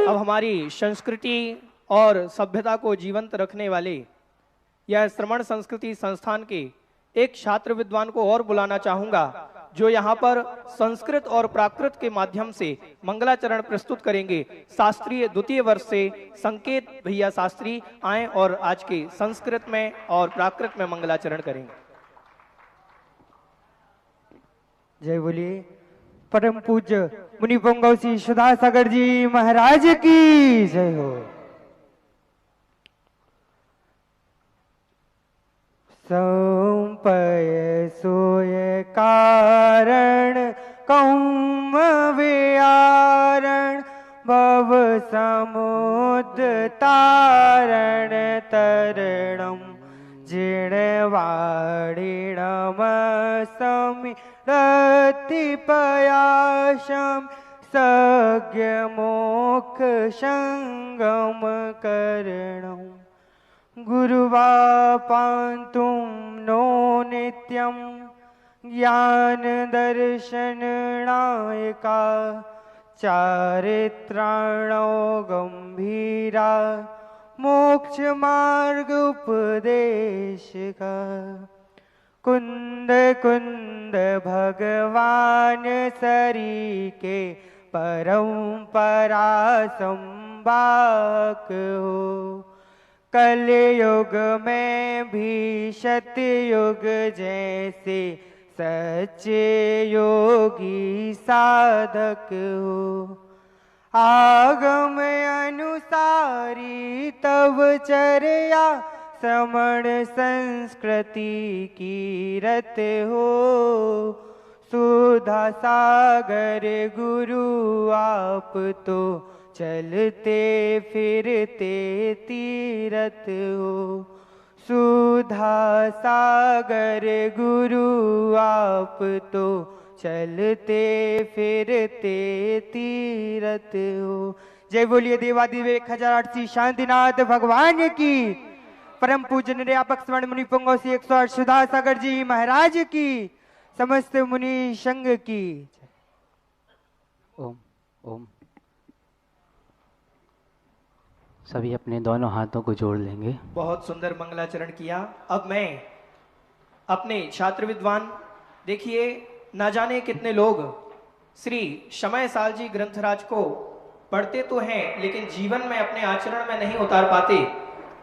हमारी संस्कृति और सभ्यता को जीवंत रखने वाले यह श्रमण संस्कृति संस्थान के एक छात्र विद्वान को और बुलाना चाहूंगा, जो यहाँ पर संस्कृत और प्राकृत के माध्यम से मंगलाचरण प्रस्तुत करेंगे। शास्त्रीय द्वितीय वर्ष से संकेत भैया शास्त्री आए और आज के संस्कृत में और प्राकृत में मंगलाचरण करेंगे। जय बोलिए परम पूज्य मुनि पुंगव श्री सुधा सागर जी महाराज की जय हो। संपय सोय कारण कौम विहारण भव समुद्र तारण तरणम जिणवाणिणम समिरतिपयाशम सज्ञ मोक्ष संगम करणम गुरुवापान्तुं नो नित्यं ज्ञान दर्शन नायका चारित्राणो गंभीरा मोक्ष मार्ग उपदेशिका कुंद कुंद भगवान सरी के परंपरा संवाक हो। कलयुग में भी सतयुग जैसे सच्चे योगी साधक हो। आगम अनुसारी तव चर्या श्रमण संस्कृति की रत हो। सुधा सागर गुरु आप तो चलते फिरते तीरथ हो। सुधा सागर गुरु आप तो चलते फिरते तीरथ हो। जय बोलिए देवादिदेव 1008 शांतिनाथ भगवान की। परम पूज्य निर्यापक स्वर्ण मुनि पुंगव श्री 108 सुधा सागर जी महाराज की। समस्त मुनि संघ की। ओम ओम। सभी अपने दोनों हाथों को जोड़ लेंगे। बहुत सुंदर मंगलाचरण किया। अब मैं अपने छात्र विद्वान, देखिए ना जाने कितने लोग श्री समय साल जी ग्रंथराज को पढ़ते तो हैं लेकिन जीवन में अपने आचरण में नहीं उतार पाते।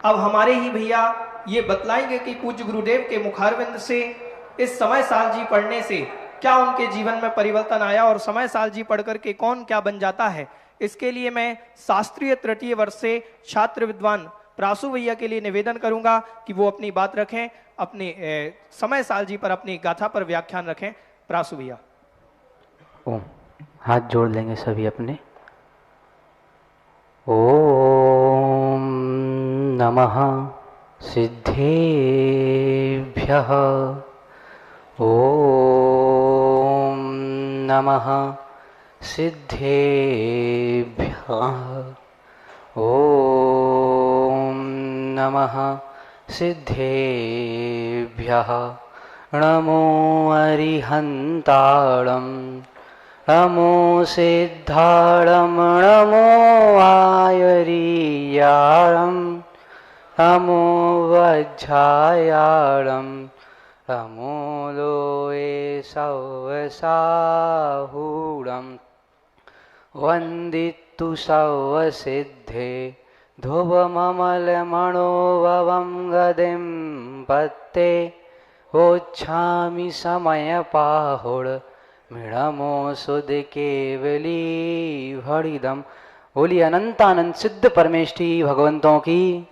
अब हमारे ही भैया ये बतलाएंगे कि पूज्य गुरुदेव के मुखारविंद से इस समय साल जी पढ़ने से क्या उनके जीवन में परिवर्तन आया और समय साल जी पढ़ करके कौन क्या बन जाता है। इसके लिए मैं शास्त्रीय तृतीय वर्ष से छात्र विद्वान प्रासु भैया के लिए निवेदन करूंगा कि वो अपनी बात रखें, अपने समय साल जी पर अपनी गाथा पर व्याख्यान रखें। प्रासु भैया। ओम। हाथ जोड़ लेंगे सभी अपने। ओम नमः सिद्धेभ्यः। ओम नमः सिद्धेभ्यः। ओम नमः सिद्धेभ्यः। नमो अरिहन्ताणं नमो सिद्धाणं नमो आयरीयाणं नमो वज्रायाणं नमो लोये सवसाहूणं वन्दितु सवसिद्धे ध्रुवममलमणोभवं गदिं पत्ते वोच्छामि समयपाहुड मृणमो सुद केवली भड़िदम। बोली अनंतानंद सिद्ध परमेष्ठी भगवंतों की।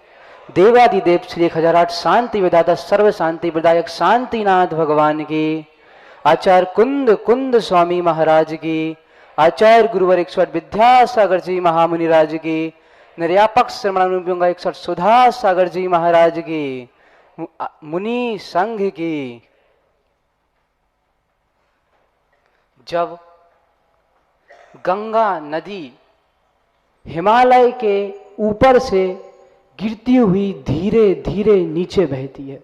देवादिदेव श्री 1008 शांति विदाता सर्व शांति प्रदायक शांतिनाथ भगवान की। आचार्य कुंद कुंद स्वामी महाराज की। आचार्य गुरुवर 61 विद्यासागर जी महामुनिराज की, निर्यापक श्रमणानुव्यंगा 61 सुधा सागर जी महाराज की, मुनि संघ की। जब गंगा नदी हिमालय के ऊपर से गिरती हुई धीरे धीरे नीचे बहती है,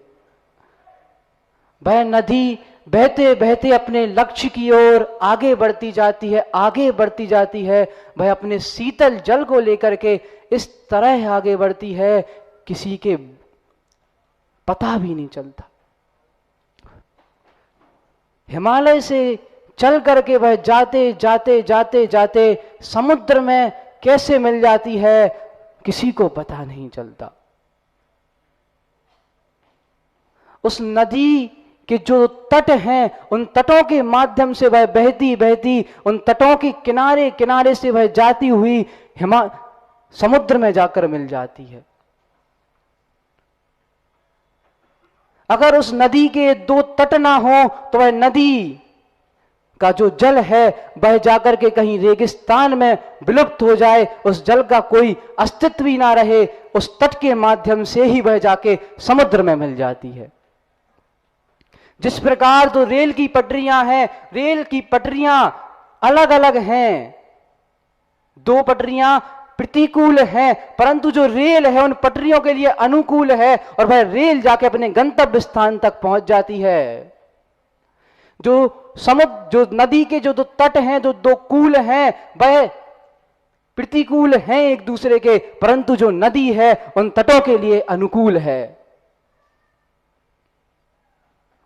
वह नदी बहते बहते अपने लक्ष्य की ओर आगे बढ़ती जाती है, आगे बढ़ती जाती है। वह अपने शीतल जल को लेकर के इस तरह आगे बढ़ती है, किसी के पता भी नहीं चलता। हिमालय से चल करके वह जाते जाते जाते जाते समुद्र में कैसे मिल जाती है, किसी को पता नहीं चलता। उस नदी कि जो तट हैं, उन तटों के माध्यम से वह बहती बहती उन तटों के किनारे किनारे से वह जाती हुई समुद्र में जाकर मिल जाती है। अगर उस नदी के दो तट ना हो तो वह नदी का जो जल है वह जाकर के कहीं रेगिस्तान में विलुप्त हो जाए, उस जल का कोई अस्तित्व ही ना रहे, उस तट के माध्यम से ही वह जाके समुद्र में मिल जाती है। जिस प्रकार तो रेल की पटरियां हैं, रेल की पटरियां अलग अलग हैं, दो पटरियां प्रतिकूल हैं, परंतु जो रेल है उन पटरियों के लिए अनुकूल है और वह रेल जाके अपने गंतव्य स्थान तक पहुंच जाती है। जो नदी के जो दो तट हैं, जो दो कूल हैं, वह प्रतिकूल हैं एक दूसरे के, परंतु जो नदी है उन तटों के लिए अनुकूल है।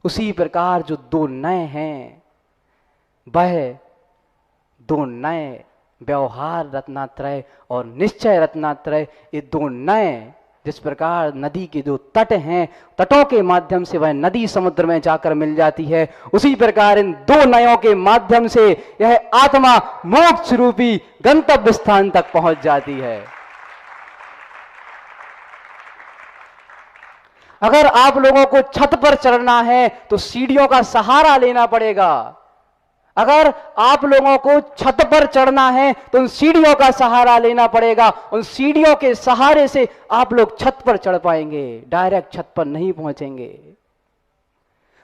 उसी प्रकार जो दो नए हैं, वह दो नए व्यवहार रत्नात्रय और निश्चय रत्नात्रय, ये दो नए, जिस प्रकार नदी के जो तट हैं, तटों के माध्यम से वह नदी समुद्र में जाकर मिल जाती है, उसी प्रकार इन दो नयों के माध्यम से यह आत्मा मोक्ष रूपी गंतव्य स्थान तक पहुंच जाती है। अगर आप लोगों को छत पर चढ़ना है तो सीढ़ियों का सहारा लेना पड़ेगा। अगर आप लोगों को छत पर चढ़ना है तो उन सीढ़ियों का सहारा लेना पड़ेगा। उन सीढ़ियों के सहारे से आप लोग छत पर चढ़ पाएंगे, डायरेक्ट छत पर नहीं पहुंचेंगे।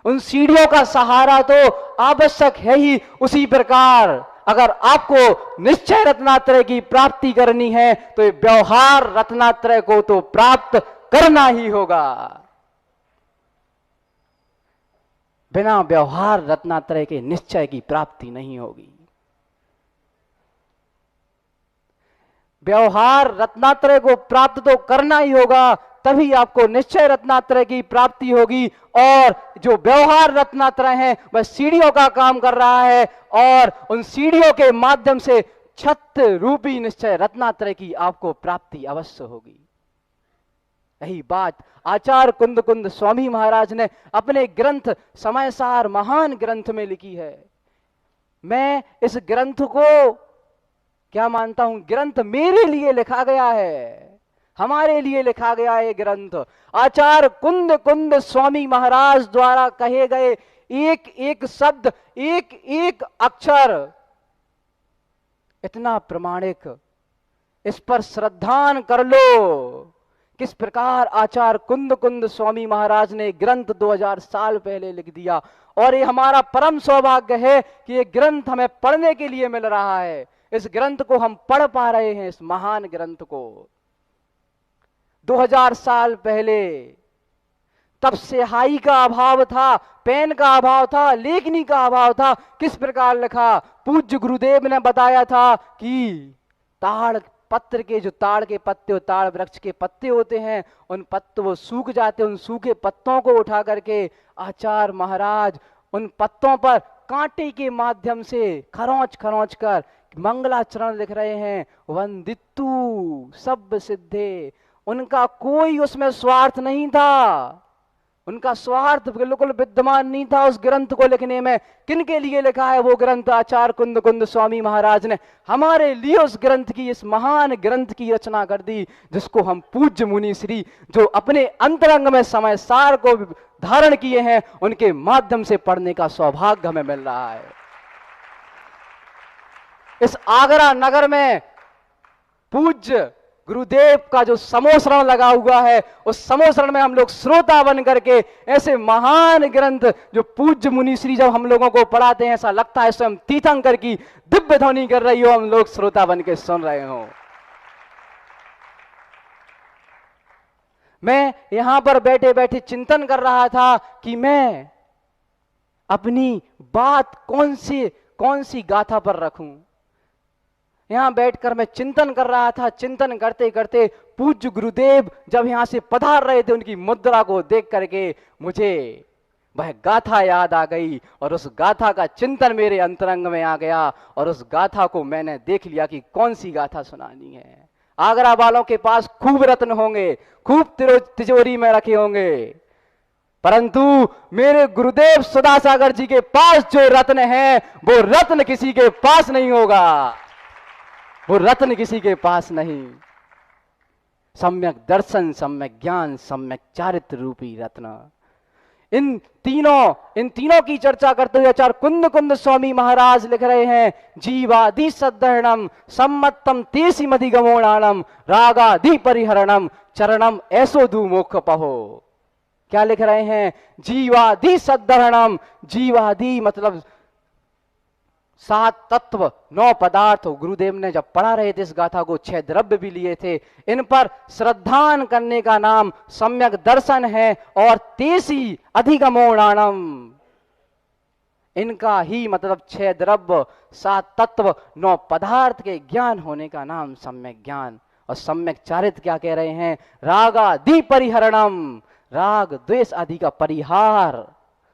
उन सीढ़ियों का सहारा तो आवश्यक है ही। उसी प्रकार अगर आपको निश्चय रत्नात्रय की प्राप्ति करनी है तो ये व्यवहार रत्नात्रय को तो प्राप्त करना ही होगा। बिना व्यवहार रत्नात्रय के निश्चय की प्राप्ति नहीं होगी। व्यवहार रत्नात्रय को प्राप्त तो करना ही होगा, तभी आपको निश्चय रत्नात्रय की प्राप्ति होगी। और जो व्यवहार रत्नात्रय है वह सीढ़ियों का काम कर रहा है और उन सीढ़ियों के माध्यम से छत रूपी निश्चय रत्नात्रय की आपको प्राप्ति अवश्य होगी। यही बात आचार्य कुंद कुंद स्वामी महाराज ने अपने ग्रंथ समयसार महान ग्रंथ में लिखी है। मैं इस ग्रंथ को क्या मानता हूं, ग्रंथ मेरे लिए लिखा गया है, हमारे लिए लिखा गया है ग्रंथ। आचार्य कुंद कुंद स्वामी महाराज द्वारा कहे गए एक एक शब्द, एक एक अक्षर इतना प्रमाणिक, इस पर श्रद्धान कर लो। किस प्रकार आचार्य कुंद कुंद स्वामी महाराज ने ग्रंथ 2000 साल पहले लिख दिया। और ये हमारा परम सौभाग्य है कि ये ग्रंथ हमें पढ़ने के लिए मिल रहा है। इस ग्रंथ को हम पढ़ पा रहे हैं, इस महान ग्रंथ को। 2000 साल पहले तब स्याही का अभाव था, पेन का अभाव था, लेखनी का अभाव था। किस प्रकार लिखा, पूज्य गुरुदेव ने बताया था कि ताड़ पत्र के, जो ताड़ के पत्ते, ताड़ वृक्ष के पत्ते होते हैं, उन पत्तों वो सूख जाते, उन सूखे पत्तों को उठा करके आचार्य महाराज उन पत्तों पर कांटे के माध्यम से खरोंच खरोंच कर मंगलाचरण लिख रहे हैं। वंदितु सब सिद्धे, उनका कोई उसमें स्वार्थ नहीं था, उनका स्वार्थ बिल्कुल विद्यमान नहीं था उस ग्रंथ को लिखने में। किनके लिए लिखा है वो ग्रंथ? आचार्य कुंद कुंद स्वामी महाराज ने हमारे लिए उस ग्रंथ की, इस महान ग्रंथ की रचना कर दी, जिसको हम पूज्य मुनि श्री जो अपने अंतरंग में समय सार को धारण किए हैं, उनके माध्यम से पढ़ने का सौभाग्य हमें मिल रहा है। इस आगरा नगर में पूज्य गुरुदेव का जो समोसरण लगा हुआ है, उस समोसरण में हम लोग श्रोता बन करके ऐसे महान ग्रंथ जो पूज्य मुनि श्री जब हम लोगों को पढ़ाते हैं, ऐसा लगता है स्वयं तीर्थंकर की दिव्य ध्वनि कर रही हो, हम लोग श्रोता बन के सुन रहे हो। मैं यहां पर बैठे बैठे चिंतन कर रहा था कि मैं अपनी बात कौन सी गाथा पर रखूं। यहां बैठकर मैं चिंतन कर रहा था। चिंतन करते करते पूज्य गुरुदेव जब यहां से पधार रहे थे, उनकी मुद्रा को देख करके मुझे वह गाथा याद आ गई और उस गाथा का चिंतन मेरे अंतरंग में आ गया और उस गाथा को मैंने देख लिया कि कौन सी गाथा सुनानी है। आगरा वालों के पास खूब रत्न होंगे, खूब तिजोरी में रखे होंगे, परंतु मेरे गुरुदेव सुधासागर जी के पास जो रत्न है, वो रत्न किसी के पास नहीं होगा, वो रत्न किसी के पास नहीं। सम्यक दर्शन, सम्यक ज्ञान, सम्यक चारित्र रूपी रत्न। इन तीनों की चर्चा करते हुए आचार्य कुंद स्वामी महाराज लिख रहे हैं, जीवादि सद्धरणम सम्मतम तेसी मधिगमोणाणम रागादि परिहरणम चरणम ऐसो दू मोक्ष पहो। क्या लिख रहे हैं? जीवादि सद्धरणम, जीवादि मतलब 7 तत्व 9 पदार्थ। गुरुदेव ने जब पढ़ा रहे थे इस गाथा को, 6 द्रव्य भी लिए थे। इन पर श्रद्धान करने का नाम सम्यक दर्शन है और तेसी अधिगमोणाणम, इनका ही मतलब 6 द्रव्य 7 तत्व 9 पदार्थ के ज्ञान होने का नाम सम्यक ज्ञान। और सम्यक चारित्र क्या कह रहे हैं? रागादि परिहरणम, राग द्वेष आदि का परिहार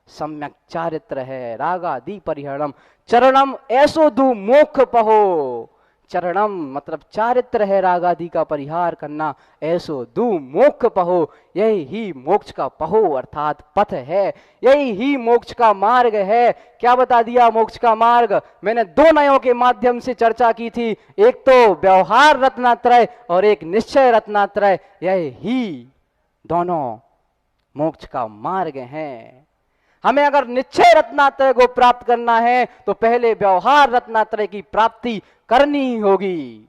सम्यक चारित्र है। रागादि परिहरणम चरणम ऐसो दू मोक्ष पहो, चरणम मतलब चारित्र है, रागादि का परिहार करना, ऐसो दू मोक्ष पहो, यही ही मोक्ष का पहो अर्थात पथ है, यही ही मोक्ष का मार्ग है। क्या बता दिया मोक्ष का मार्ग? मैंने 2 नयों के माध्यम से चर्चा की थी, एक तो व्यवहार रत्नात्रय और एक निश्चय रत्नात्रय, यही ही दोनों मोक्ष का मार्ग है। हमें अगर निश्चय रत्नात्रय को प्राप्त करना है तो पहले व्यवहार रत्नात्रय की प्राप्ति करनी ही होगी।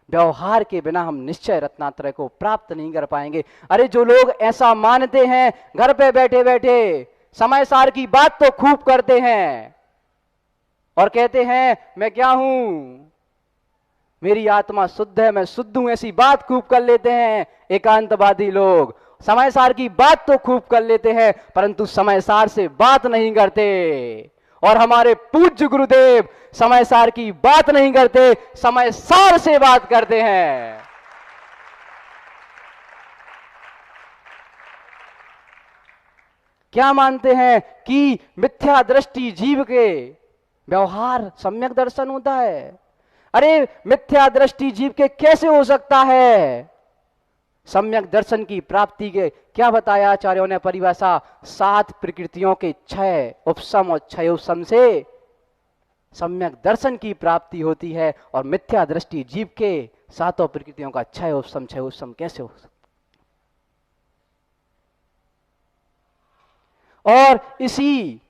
व्यवहार के बिना हम निश्चय रत्नात्रय को प्राप्त नहीं कर पाएंगे। अरे जो लोग ऐसा मानते हैं, घर पे बैठे बैठे समय सार की बात तो खूब करते हैं और कहते हैं मैं क्या हूं, मेरी आत्मा शुद्ध है, मैं शुद्ध हूं, ऐसी बात खूब कर लेते हैं। एकांतवादी लोग समय सार की बात तो खूब कर लेते हैं परंतु समय सार से बात नहीं करते। और हमारे पूज्य गुरुदेव समय सार की बात नहीं करते, समय सार से बात करते हैं। क्या मानते हैं कि मिथ्या दृष्टि जीव के व्यवहार सम्यक दर्शन होता है। अरे मिथ्या दृष्टि जीव के कैसे हो सकता है? सम्यक दर्शन की प्राप्ति के क्या बताया आचार्यों ने परिभाषा? 7 प्रकृतियों के क्षय उपशम और क्षय उपशम से सम्यक दर्शन की प्राप्ति होती है और मिथ्या दृष्टि जीव के 7 प्रकृतियों का क्षय उपशम कैसे हो सकता? और इसी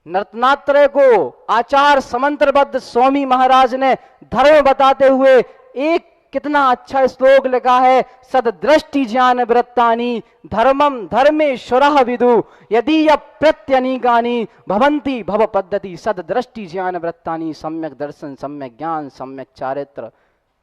रत्नात्रय को आचार समंत्रबद्ध स्वामी महाराज ने धर्म बताते हुए एक कितना अच्छा श्लोक लिखा है। सददृष्टि ज्ञान वृत्तानि धर्मम धर्मेश्वरः विदु यदि प्रत्यनीकानि भवन्ति भव पद्धति। सददृष्टि ज्ञान वृत्तानि सम्यक दर्शन, सम्यक ज्ञान, सम्यक चारित्र,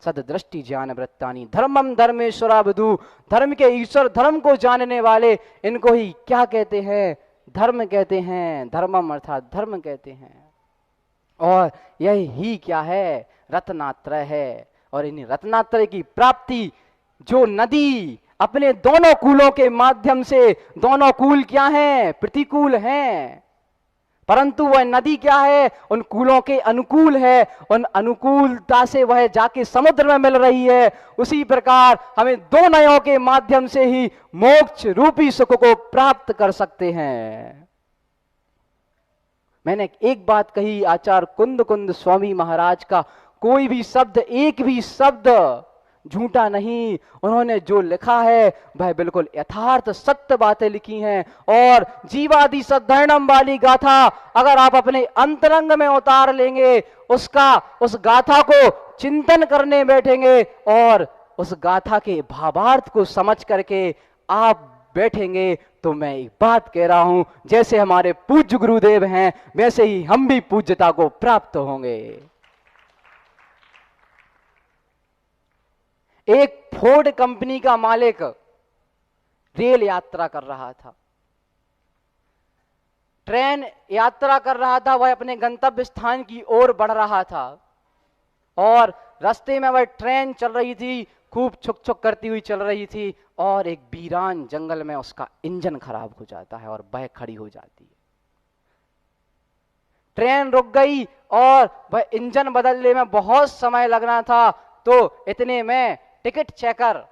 सददृष्टि ज्ञान वृत्तानि धर्मम धर्मेश्वरः विदु। धर्म के ईश्वर, धर्म को जानने वाले, इनको ही क्या कहते हैं? धर्म कहते हैं। धर्मम अर्थात धर्म कहते हैं। और यही ही क्या है? रत्नात्रय है। और इन रत्नात्रय की प्राप्ति जो नदी अपने दोनों कूलों के माध्यम से, दोनों कूल क्या हैं? प्रतिकूल हैं, परंतु वह नदी क्या है? उन कूलों के अनुकूल है। उन अनुकूलता से वह जाके समुद्र में मिल रही है। उसी प्रकार हमें 2 नयों के माध्यम से ही मोक्ष रूपी सुख को प्राप्त कर सकते हैं। मैंने एक बात कही, आचार्य कुंद स्वामी महाराज का कोई भी शब्द, एक भी शब्द झूठा नहीं, उन्होंने जो लिखा है वह बिल्कुल यथार्थ सत्य बातें लिखी हैं। और जीवादि सद्धर्णम वाली गाथा अगर आप अपने अंतरंग में उतार लेंगे, उस गाथा को चिंतन करने बैठेंगे और उस गाथा के भावार्थ को समझ करके आप बैठेंगे, तो मैं एक बात कह रहा हूं, जैसे हमारे पूज्य गुरुदेव हैं वैसे ही हम भी पूज्यता को प्राप्त होंगे। एक फोर्ड कंपनी का मालिक रेल यात्रा कर रहा था, ट्रेन यात्रा कर रहा था, वह अपने गंतव्य स्थान की ओर बढ़ रहा था और रास्ते में वह ट्रेन चल रही थी, खूब छुक छुक करती हुई चल रही थी और एक वीरान जंगल में उसका इंजन खराब हो जाता है और वह खड़ी हो जाती है। ट्रेन रुक गई और वह इंजन बदलने में बहुत समय लगना था, तो इतने में टिकट चेकर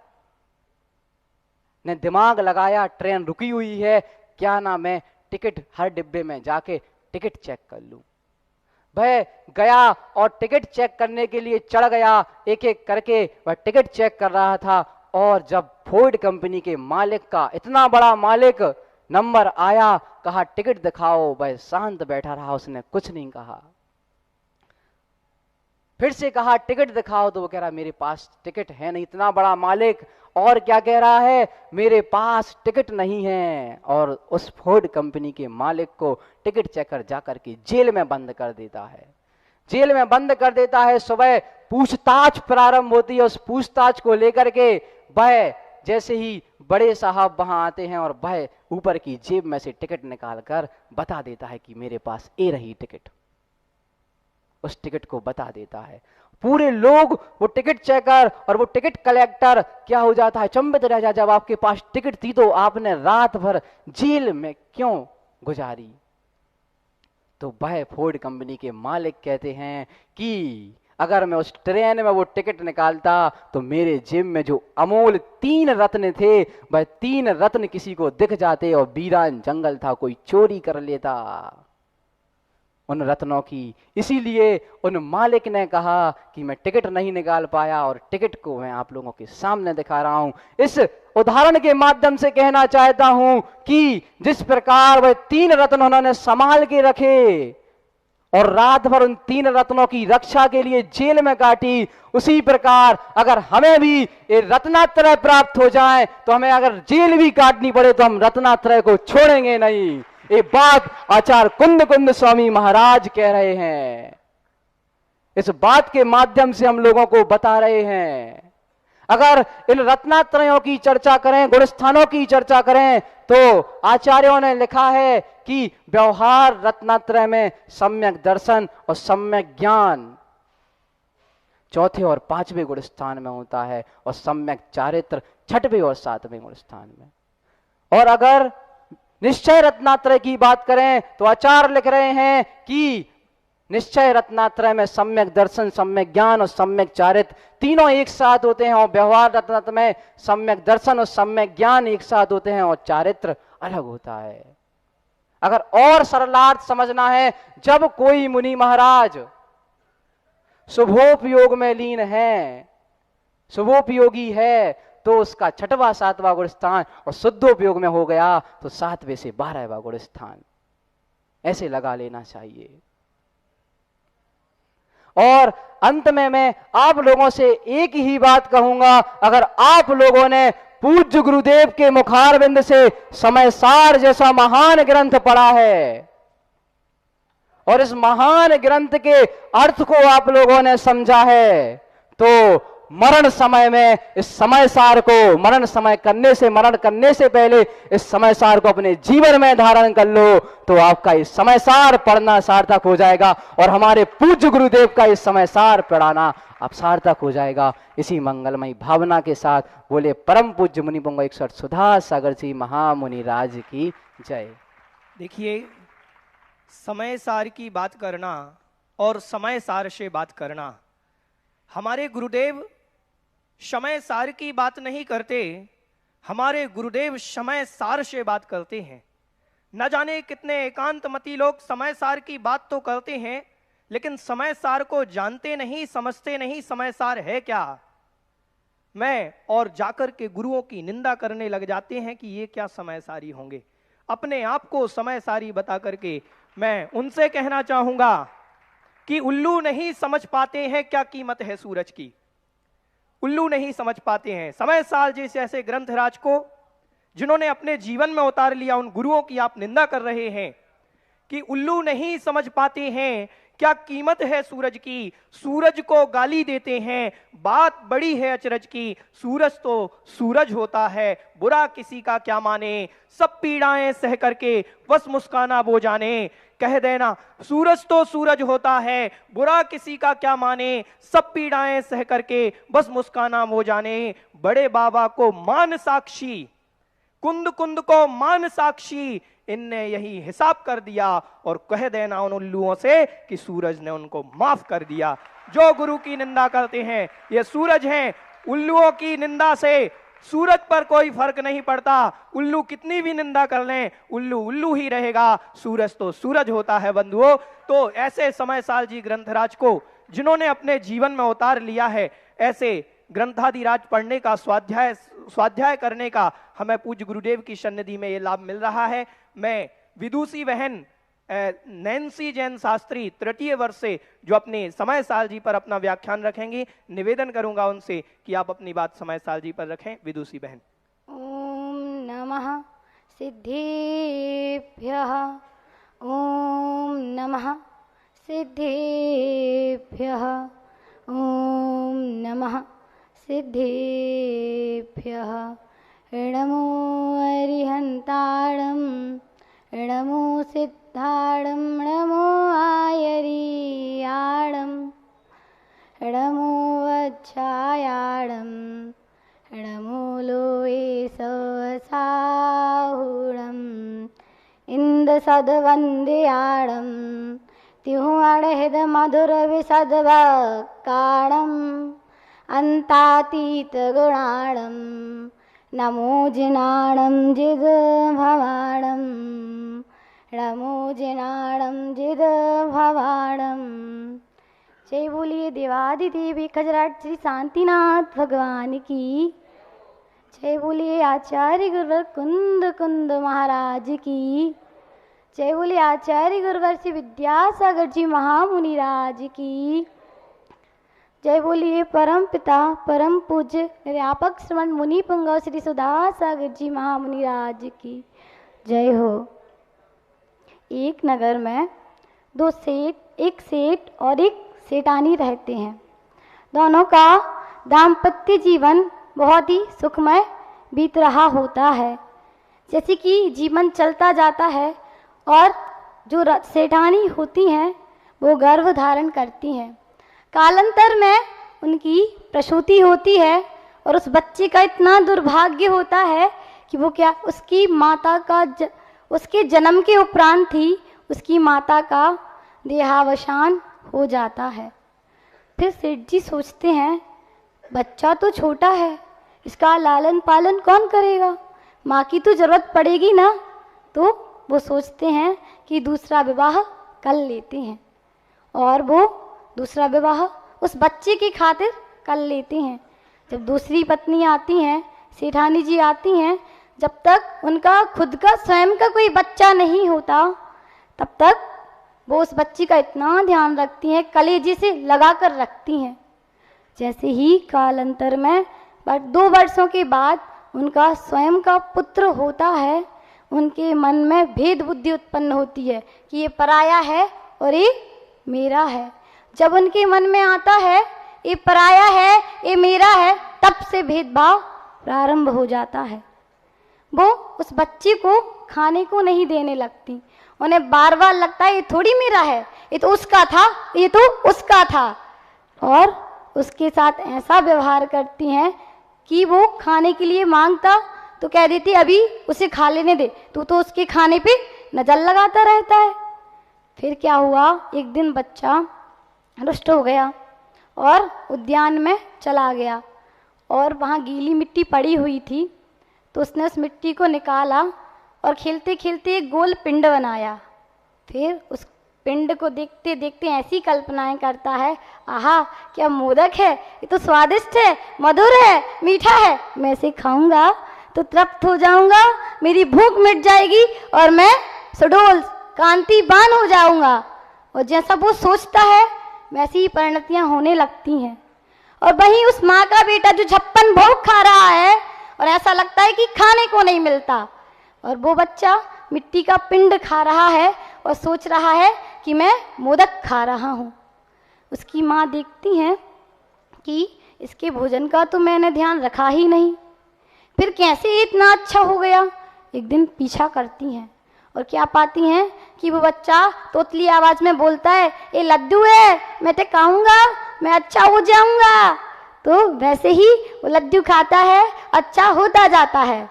ने दिमाग लगाया, ट्रेन रुकी हुई है, क्या ना मैं टिकट हर डिब्बे में जाके टिकट चेक कर लूं। वह गया और टिकट चेक करने के लिए चढ़ गया, एक एक करके वह टिकट चेक कर रहा था। और जब फोर्ड कंपनी के मालिक का, इतना बड़ा मालिक, नंबर आया, कहा टिकट दिखाओ, वह शांत बैठा रहा, उसने कुछ नहीं कहा। फिर से कहा टिकट दिखाओ, तो वो कह रहा मेरे पास टिकट है नहीं। इतना बड़ा मालिक और क्या कह रहा है, मेरे पास टिकट नहीं है। और उस फोर्ड कंपनी के मालिक को टिकट चेकर जाकर के जेल में बंद कर देता है, जेल में बंद कर देता है। सुबह पूछताछ प्रारंभ होती है, उस पूछताछ को लेकर के वह जैसे ही बड़े साहब वहां आते हैं और वह ऊपर की जेब में से टिकट निकालकर बता देता है कि मेरे पास ये रही टिकट, उस टिकट को बता देता है। पूरे लोग, वो टिकट चेकर और वो टिकट कलेक्टर क्या हो जाता है, चंबित रह जाता, जब आपके पास टिकट थी तो आपने रात भर जेल में क्यों गुजारी। तो वह फोर्ड कंपनी के मालिक कहते हैं कि अगर मैं उस ट्रेन में वो टिकट निकालता तो मेरे जेब में जो अमूल 3 रत्न थे, वह 3 रत्न किसी को दिख जाते और वीरान जंगल था, कोई चोरी कर लेता उन रत्नों की। इसीलिए उन मालिक ने कहा कि मैं टिकट नहीं निकाल पाया और टिकट को मैं आप लोगों के सामने दिखा रहा हूं। इस उदाहरण के माध्यम से कहना चाहता हूं कि जिस प्रकार वह 3 रत्न उन्होंने संभाल के रखे और रात भर उन 3 रत्नों की रक्षा के लिए जेल में काटी, उसी प्रकार अगर हमें भी ये रत्नात्रय प्राप्त हो जाए तो हमें अगर जेल भी काटनी पड़े तो हम रत्नात्रय को छोड़ेंगे नहीं। ये बात आचार्य कुंद कुंद स्वामी महाराज कह रहे हैं, इस बात के माध्यम से हम लोगों को बता रहे हैं। अगर इन रत्नात्रयों की चर्चा करें, गुणस्थानों की चर्चा करें, तो आचार्यों ने लिखा है कि व्यवहार रत्नात्रय में सम्यक दर्शन और सम्यक ज्ञान 4थे और 5वें गुणस्थान में होता है और सम्यक चारित्र 6वें और 7वें गुणस्थान में। और अगर निश्चय रत्नात्रय की बात करें तो आचार्य लिख रहे हैं कि निश्चय रत्नात्रय में सम्यक दर्शन, सम्यक ज्ञान और सम्यक चारित्र तीनों एक साथ होते हैं और व्यवहार रत्नात्रय में सम्यक दर्शन और सम्यक ज्ञान एक साथ होते हैं और चारित्र अलग होता है। अगर और सरलार्थ समझना है, जब कोई मुनि महाराज शुभोपयोग में लीन है, शुभोपयोगी है, तो उसका 6वां 7वां गुणस्थान और शुद्धोपयोग में हो गया तो 7वें से 12वां गुणस्थान, ऐसे लगा लेना चाहिए। और अंत में मैं आप लोगों से एक ही बात कहूंगा, अगर आप लोगों ने पूज्य गुरुदेव के मुखारविंद से समय सार जैसा महान ग्रंथ पढ़ा है और इस महान ग्रंथ के अर्थ को आप लोगों ने समझा है, तो मरण समय में इस समय सार को, मरण करने से पहले इस समय सार को अपने जीवन में धारण कर लो, तो आपका इस समय सार पढ़ना सार्थक हो जाएगा और हमारे पूज्य गुरुदेव का इस समय सार पढ़ाना अब सार्थक हो जाएगा। इसी मंगलमयी भावना के साथ बोले परम पूज्य मुनि पुंग 61 सुधा सागर जी महामुनि राज की जय। देखिए, समय सार की बात करना और समय सार से बात करना, हमारे गुरुदेव समय सार की बात नहीं करते, हमारे गुरुदेव समय सार से बात करते हैं। न जाने कितने एकांतमती लोग समय सार की बात तो करते हैं, लेकिन समय सार को जानते नहीं, समझते नहीं समय सार है क्या। मैं और जाकर के गुरुओं की निंदा करने लग जाते हैं कि ये क्या समयसारी होंगे। अपने आप को समयसारी बता करके मैं उनसे कहना चाहूंगा कि उल्लू नहीं समझ पाते हैं क्या कीमत है सूरज की। उल्लू नहीं समझ पाते हैं। समय साल जैसे ग्रंथराज को जिन्होंने अपने जीवन में उतार लिया, उन गुरुओं की आप निंदा कर रहे हैं कि उल्लू नहीं समझ पाते हैं क्या कीमत है सूरज की। सूरज को गाली देते हैं, बात बड़ी है अचरज की। सूरज तो सूरज होता है, बुरा किसी का क्या माने। सब पीड़ाएं सह करके बस मुस्काना वो जाने। कह देना सूरज तो सूरज होता है, बुरा किसी का क्या माने। सब पीड़ाएं सह करके बस मुस्काना वो जाने। बड़े बाबा को मान साक्षी, कुंद कुंद को मान साक्षी, इनने यही हिसाब कर दिया। और कह देना उन उल्लुओं से कि सूरज ने उनको माफ कर दिया। जो गुरु की निंदा करते हैं ये सूरज हैं। उल्लुओं की निंदा से सूरज पर कोई फर्क नहीं पड़ता। उल्लू कितनी भी निंदा कर लें, उल्लू उल्लू ही रहेगा। सूरज तो सूरज होता है बंधुओं। तो ऐसे समय साल जी ग्रंथराज को जिन्होंने अपने जीवन में उतार लिया है, ऐसे ग्रंथादिराज पढ़ने का, स्वाध्याय करने का हमें पूज्य गुरुदेव की सन्निधि में ये लाभ मिल रहा है। मैं विदुषी बहन नैन्सी जैन शास्त्री तृतीय वर्ष से जो अपने समय साल जी पर अपना व्याख्यान रखेंगी, निवेदन करूंगा उनसे कि आप अपनी बात समय साल जी पर रखें। विदुषी बहन। ओम नमः सिद्धेभ्यः, ओम नमः सिद्धेभ्यः, ओम नमः सिद्धेभ्यः। नमो अरिहन्ताणं, नमो सिद्धाणं, नमो आयर्याणं, नमो वज्रायाणं, नमो लोये सहसाहुणम् इन्दसद्वन्द्याणं तिहुअणहिद मधुरविशद्वक्काणम् अन्तातीतगुणाणं नमो जिनाणं जिद्भवाणं, नमो जिनाणं जिद्भवाणं। जय बोलिए देवादिदेवी खजराट श्री शांतिनाथ भगवान की। जय बोलिए आचार्य गुरुवर कुंद कुंद महाराज की। जय बोलिए आचार्य गुरुवर श्री विद्यासागर जी महामुनिराज की। जय बोलिए परम पिता परम पूज्य व्यापक श्रवण मुनि पुंगव श्री सुधासागर जी महामुनिराज की जय हो। एक नगर में दो सेठ, एक सेठ और एक सेठानी रहते हैं। दोनों का दाम्पत्य जीवन बहुत ही सुखमय बीत रहा होता है। जैसे कि जीवन चलता जाता है और जो सेठानी होती हैं वो गर्भ धारण करती हैं। कालांतर में उनकी प्रसूति होती है और उस बच्चे का इतना दुर्भाग्य होता है कि वो क्या, उसकी माता का उसके जन्म के उपरांत ही उसकी माता का देहावसान हो जाता है। फिर सेठ जी सोचते हैं बच्चा तो छोटा है, इसका लालन पालन कौन करेगा, माँ की तो जरूरत पड़ेगी ना। तो वो सोचते हैं कि दूसरा विवाह कर लेते हैं और वो दूसरा विवाह उस बच्चे की खातिर कर लेते हैं। जब दूसरी पत्नी आती हैं, सेठानी जी आती हैं, जब तक उनका खुद का स्वयं का कोई बच्चा नहीं होता तब तक वो उस बच्ची का इतना ध्यान रखती हैं, कलेजे से लगा कर रखती हैं। जैसे ही कालांतर में 2 वर्षों के बाद उनका स्वयं का पुत्र होता है, उनके मन में भेद बुद्धि उत्पन्न होती है कि ये पराया है और ये मेरा है। जब उनके मन में आता है ये पराया है ये मेरा है, तब से भेदभाव प्रारंभ हो जाता है। वो उस बच्चे को खाने को नहीं देने लगती। उन्हें बार बार लगता है ये थोड़ी मेरा है, ये तो उसका था, ये तो उसका था। और उसके साथ ऐसा व्यवहार करती हैं कि वो खाने के लिए मांगता तो कह देती अभी उसे खा लेने दे, तू तो उसके खाने पे नजर लगाता रहता है। फिर क्या हुआ, एक दिन बच्चा रुष्ट हो गया और उद्यान में चला गया और वहाँ गीली मिट्टी पड़ी हुई थी। तो उसने उस मिट्टी को निकाला और खेलते खेलते एक गोल पिंड बनाया। फिर उस पिंड को देखते देखते ऐसी कल्पनाएं करता है, आहा क्या मोदक है, ये तो स्वादिष्ट है, मधुर है, मीठा है, मैं इसे खाऊंगा तो तृप्त हो जाऊंगा, मेरी भूख मिट जाएगी और मैं सुडोल कांतिवान हो जाऊंगा। और जैसा वो सोचता है वैसी ही परिणतियां होने लगती हैं। और वहीं उस माँ का बेटा जो 56 भोग खा रहा है और ऐसा लगता है कि खाने को नहीं मिलता, और वो बच्चा मिट्टी का पिंड खा रहा है और सोच रहा है कि मैं मोदक खा रहा हूँ। उसकी माँ देखती हैं कि इसके भोजन का तो मैंने ध्यान रखा ही नहीं, फिर कैसे इतना अच्छा हो गया। एक दिन पीछा करती हैं और क्या पाती हैं कि वो बच्चा तोतली आवाज में बोलता है, ये लड्डू है, मैं तो खाऊंगा, मैं अच्छा हो जाऊंगा। तो वैसे ही वो लड्डू खाता है, अच्छा होता जाता है।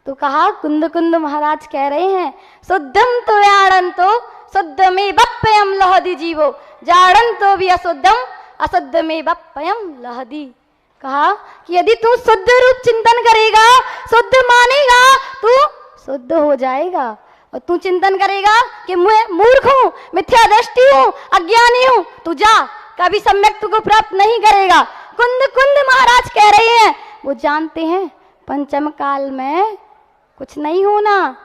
तो कहा कुंद कुंद महाराज कह रहे हैं, शुद्धम तो याड़न तो शुद्ध में बप्पयम लहदी जीवो, जाड़न तो भी अशुद्धम अशुद्ध में बप्पयम लहदी। कहा कि यदि तू शुद्ध रूप चिंतन करेगा, शुद्ध मानेगा, तू शुद्ध हो जाएगा। और तू चिंतन करेगा कि मैं मूर्ख हूँ, मिथ्या दृष्टि हूँ, अज्ञानी हूँ, तू जा, कभी सम्यक को प्राप्त नहीं करेगा। कुंद कुंद महाराज कह रहे हैं, वो जानते हैं पंचम काल में कुछ नहीं होना,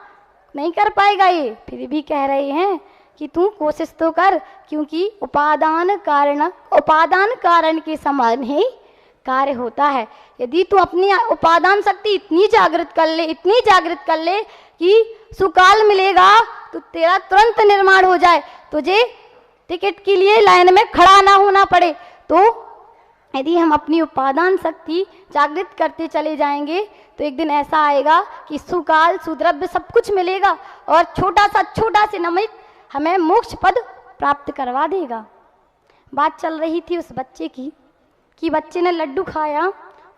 नहीं कर पाएगा ये, फिर भी कह रहे हैं कि तू कोशिश तो कर, क्योंकि उपादान कारण के समान ही कार्य होता है। यदि तू अपनी उपादान शक्ति इतनी जागृत कर ले कि सुकाल मिलेगा तो तेरा तुरंत निर्माण हो जाए, तुझे टिकट के लिए लाइन में खड़ा ना होना पड़े। तो यदि हम अपनी उपादान शक्ति जागृत करते चले जाएंगे तो एक दिन ऐसा आएगा कि सुकाल सुद्रव्य सब कुछ मिलेगा और छोटा से नमित हमें मोक्ष पद प्राप्त करवा देगा। बात चल रही थी उस बच्चे की कि बच्चे ने लड्डू खाया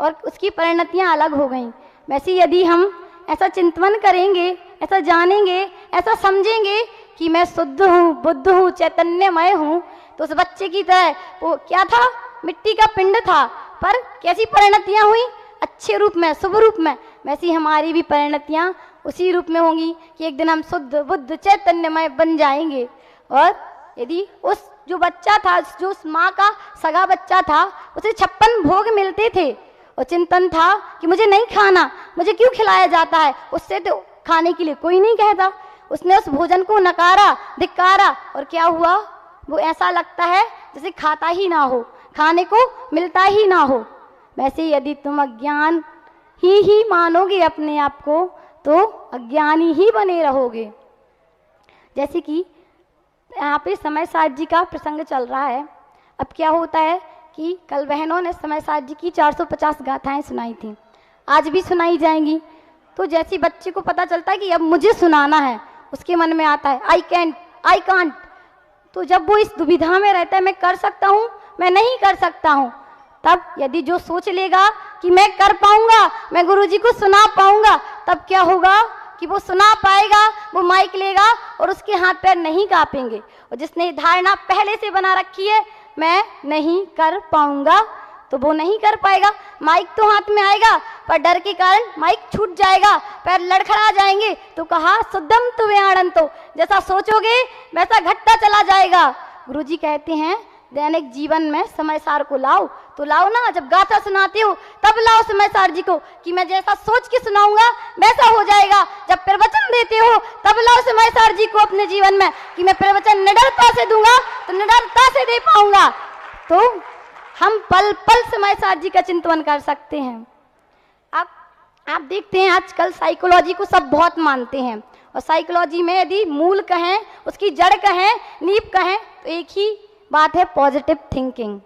और उसकी परिणतियां अलग हो गईं। वैसे यदि हम ऐसा चिंतन करेंगे, ऐसा जानेंगे, ऐसा समझेंगे कि मैं शुद्ध हूँ, बुद्ध हूँ, चैतन्यमय हूँ, तो उस बच्चे की तरह वो क्या था, मिट्टी का पिंड था, पर कैसी परिणतियां हुई, अच्छे रूप में, शुभ रूप में। वैसी हमारी भी परिणतियां उसी रूप में होंगी कि एक दिन हम शुद्ध बुद्ध चैतन्यमय बन जाएंगे। और यदि उस जो बच्चा था, जो उस माँ का सगा बच्चा था, उसे 56 भोग मिलते थे और चिंतन था कि मुझे नहीं खाना, मुझे क्यों खिलाया जाता है, उससे तो खाने के लिए कोई नहीं कहता। उसने उस भोजन को नकारा, धिक्कारा, और क्या हुआ, वो ऐसा लगता है जैसे खाता ही ना हो, खाने को मिलता ही ना हो। वैसे यदि तुम अज्ञान ही मानोगे अपने आप को, तो अज्ञानी ही बने रहोगे। जैसे कि यहाँ पे समय साथ जी का प्रसंग चल रहा है। अब क्या होता है कि कल बहनों ने समय साथ जी की 450 गाथाएं सुनाई थी, आज भी सुनाई जाएंगी। तो जैसे बच्चे को पता चलता है कि अब मुझे सुनाना है, उसके मन में आता है आई कांट। तो जब वो इस दुविधा में रहता है, मैं कर सकता हूँ, मैं नहीं कर सकता हूँ, तब यदि जो सोच लेगा कि मैं कर पाऊंगा, मैं गुरुजी को सुना पाऊंगा, तब क्या होगा कि वो सुना पाएगा, वो माइक लेगा और उसके हाथ पैर नहीं कांपेंगे। और जिसने धारणा पहले से बना रखी है मैं नहीं कर पाऊंगा, तो वो नहीं कर पाएगा। माइक तो हाथ में आएगा पर डर के कारण माइक छूट जाएगा, पैर लड़खड़ा जाएंगे। तो कहा शुद्धम तो व्याणन, तो जैसा सोचोगे वैसा घटता चला जाएगा। गुरुजी कहते हैं दैनिक जीवन में समय सार को लाओ, तो लाओ ना, जब गाथा सुनाते हो तब लाओ समय सार जी को कि मैं जैसा सोच के सुनाऊंगा वैसा हो जाएगा। जब प्रवचन देते हो तब लाओ समय सार जी को अपने जीवन में कि मैं प्रवचन निडरता से दूंगा तो निडरता से दे पाऊंगा। तो हम पल पल समय सार जी का चिंतन कर सकते हैं। आप देखते हैं आजकल साइकोलॉजी को सब बहुत मानते हैं, और साइकोलॉजी में यदि मूल कहें, उसकी जड़ कहें, नींव कहें, तो एक ही बात है, पॉजिटिव थिंकिंग।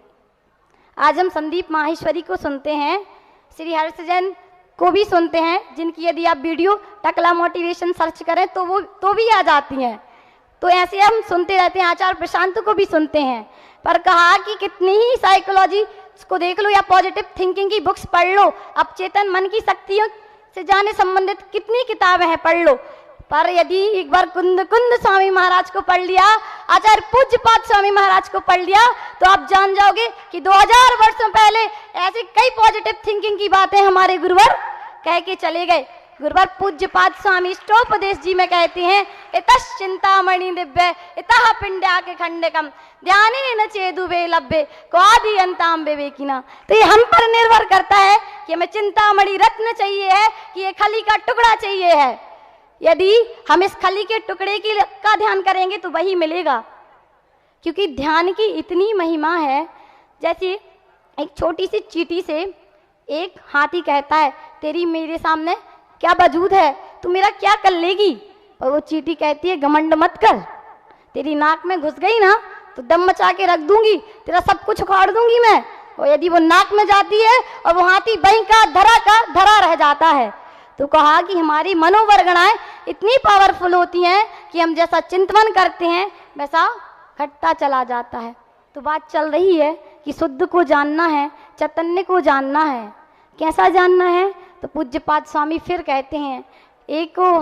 आज हम संदीप माहेश्वरी को सुनते हैं, श्री हर्षजन को भी सुनते हैं, जिनकी यदि आप वीडियो टकला मोटिवेशन सर्च करें तो भी आ जाती हैं। तो ऐसे हम सुनते रहते हैं, आचार्य प्रशांत को भी सुनते हैं। पर कहा कि कितनी ही साइकोलॉजी को देख लो या पॉजिटिव थिंकिंग की बुक्स पढ़ लो, अब चेतन मन की शक्तियों से जाने संबंधित कितनी किताबें हैं, पढ़ लो। पर यदि एक बार कुंद स्वामी महाराज को पढ़ लिया, आचार्य पूज्यपाद स्वामी महाराज को पढ़ लिया, तो आप जान जाओगे कि 2000 वर्षों पहले ऐसे कई पॉजिटिव थिंकिंग की बातें हमारे गुरुवर कह के चले गए। गुरुवर पूज्यपाद स्वामी इष्टोपदेश जी में कहते हैं, इतः चिंतामणि दिव्य इतः पिंड्याके खंडकम ध्याने न चेदुबे लभ्य क्वादि अंताम विवेकिना। तो ये हम पर निर्भर करता है कि हमें चिंतामणि रत्न चाहिए है कि ये खली का टुकड़ा चाहिए है। यदि हम इस खली के टुकड़े का ध्यान करेंगे तो वही मिलेगा, क्योंकि ध्यान की इतनी महिमा है। जैसे एक छोटी सी चींटी से एक हाथी कहता है, तेरी मेरे सामने क्या वजूद है, तू मेरा क्या कर लेगी? और वो चींटी कहती है, घमंड मत कर, तेरी नाक में घुस गई ना तो दम मचा के रख दूंगी, तेरा सब कुछ उखाड़ दूंगी मैं। और यदि वो नाक में जाती है और वो हाथी वहीं का धरा रह जाता है। तो कहा कि हमारी मनोवरगणाएं इतनी पावरफुल होती हैं कि हम जैसा चिंतन करते हैं वैसा घटता चला जाता है। तो बात चल रही है कि शुद्ध को जानना है, चैतन्य को जानना है। कैसा जानना है? तो पूज्यपाद स्वामी फिर कहते हैं, एको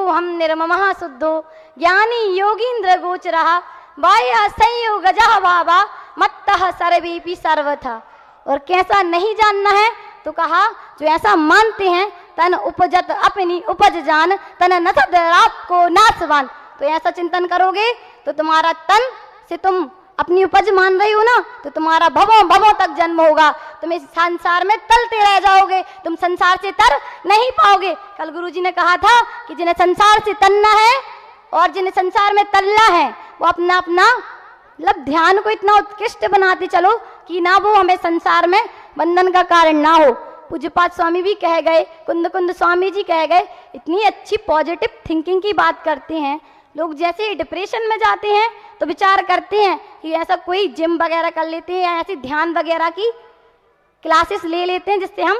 हम निर्ममः शुद्धो ज्ञानी योगींद्र गोचरः बाह्य संयोगजः भावा मत्तः सर्वेपि सर्वथा। और कैसा नहीं जानना है? तो कहा, जो ऐसा मानते हैं तन उपजत अपनी उपज जान तन नसद रात को नासवान। तो ऐसा चिंतन करोगे तो तुम्हारा तन से तुम अपनी उपज मान रही हो ना, तो तुम्हारा भवों तक जन्म होगा। तुम इस संसार में तलते रह जाओगे, तुम संसार से तर नहीं पाओगे। कल गुरुजी ने कहा था कि जिन्हें संसार से तलना है और जिन्हें संसार में तलना है वो अपना मतलब ध्यान को इतना उत्कृष्ट बनाते चलो कि ना वो हमें संसार में बंधन का कारण ना हो। पूज्यपाद स्वामी भी कह गए, कुंद स्वामी जी कह गए, इतनी अच्छी पॉजिटिव थिंकिंग की बात करते हैं। लोग जैसे डिप्रेशन में जाते हैं तो विचार करते हैं कि ऐसा कोई जिम वगैरह कर लेते हैं या ऐसी ध्यान वगैरह की क्लासेस ले लेते हैं जिससे हम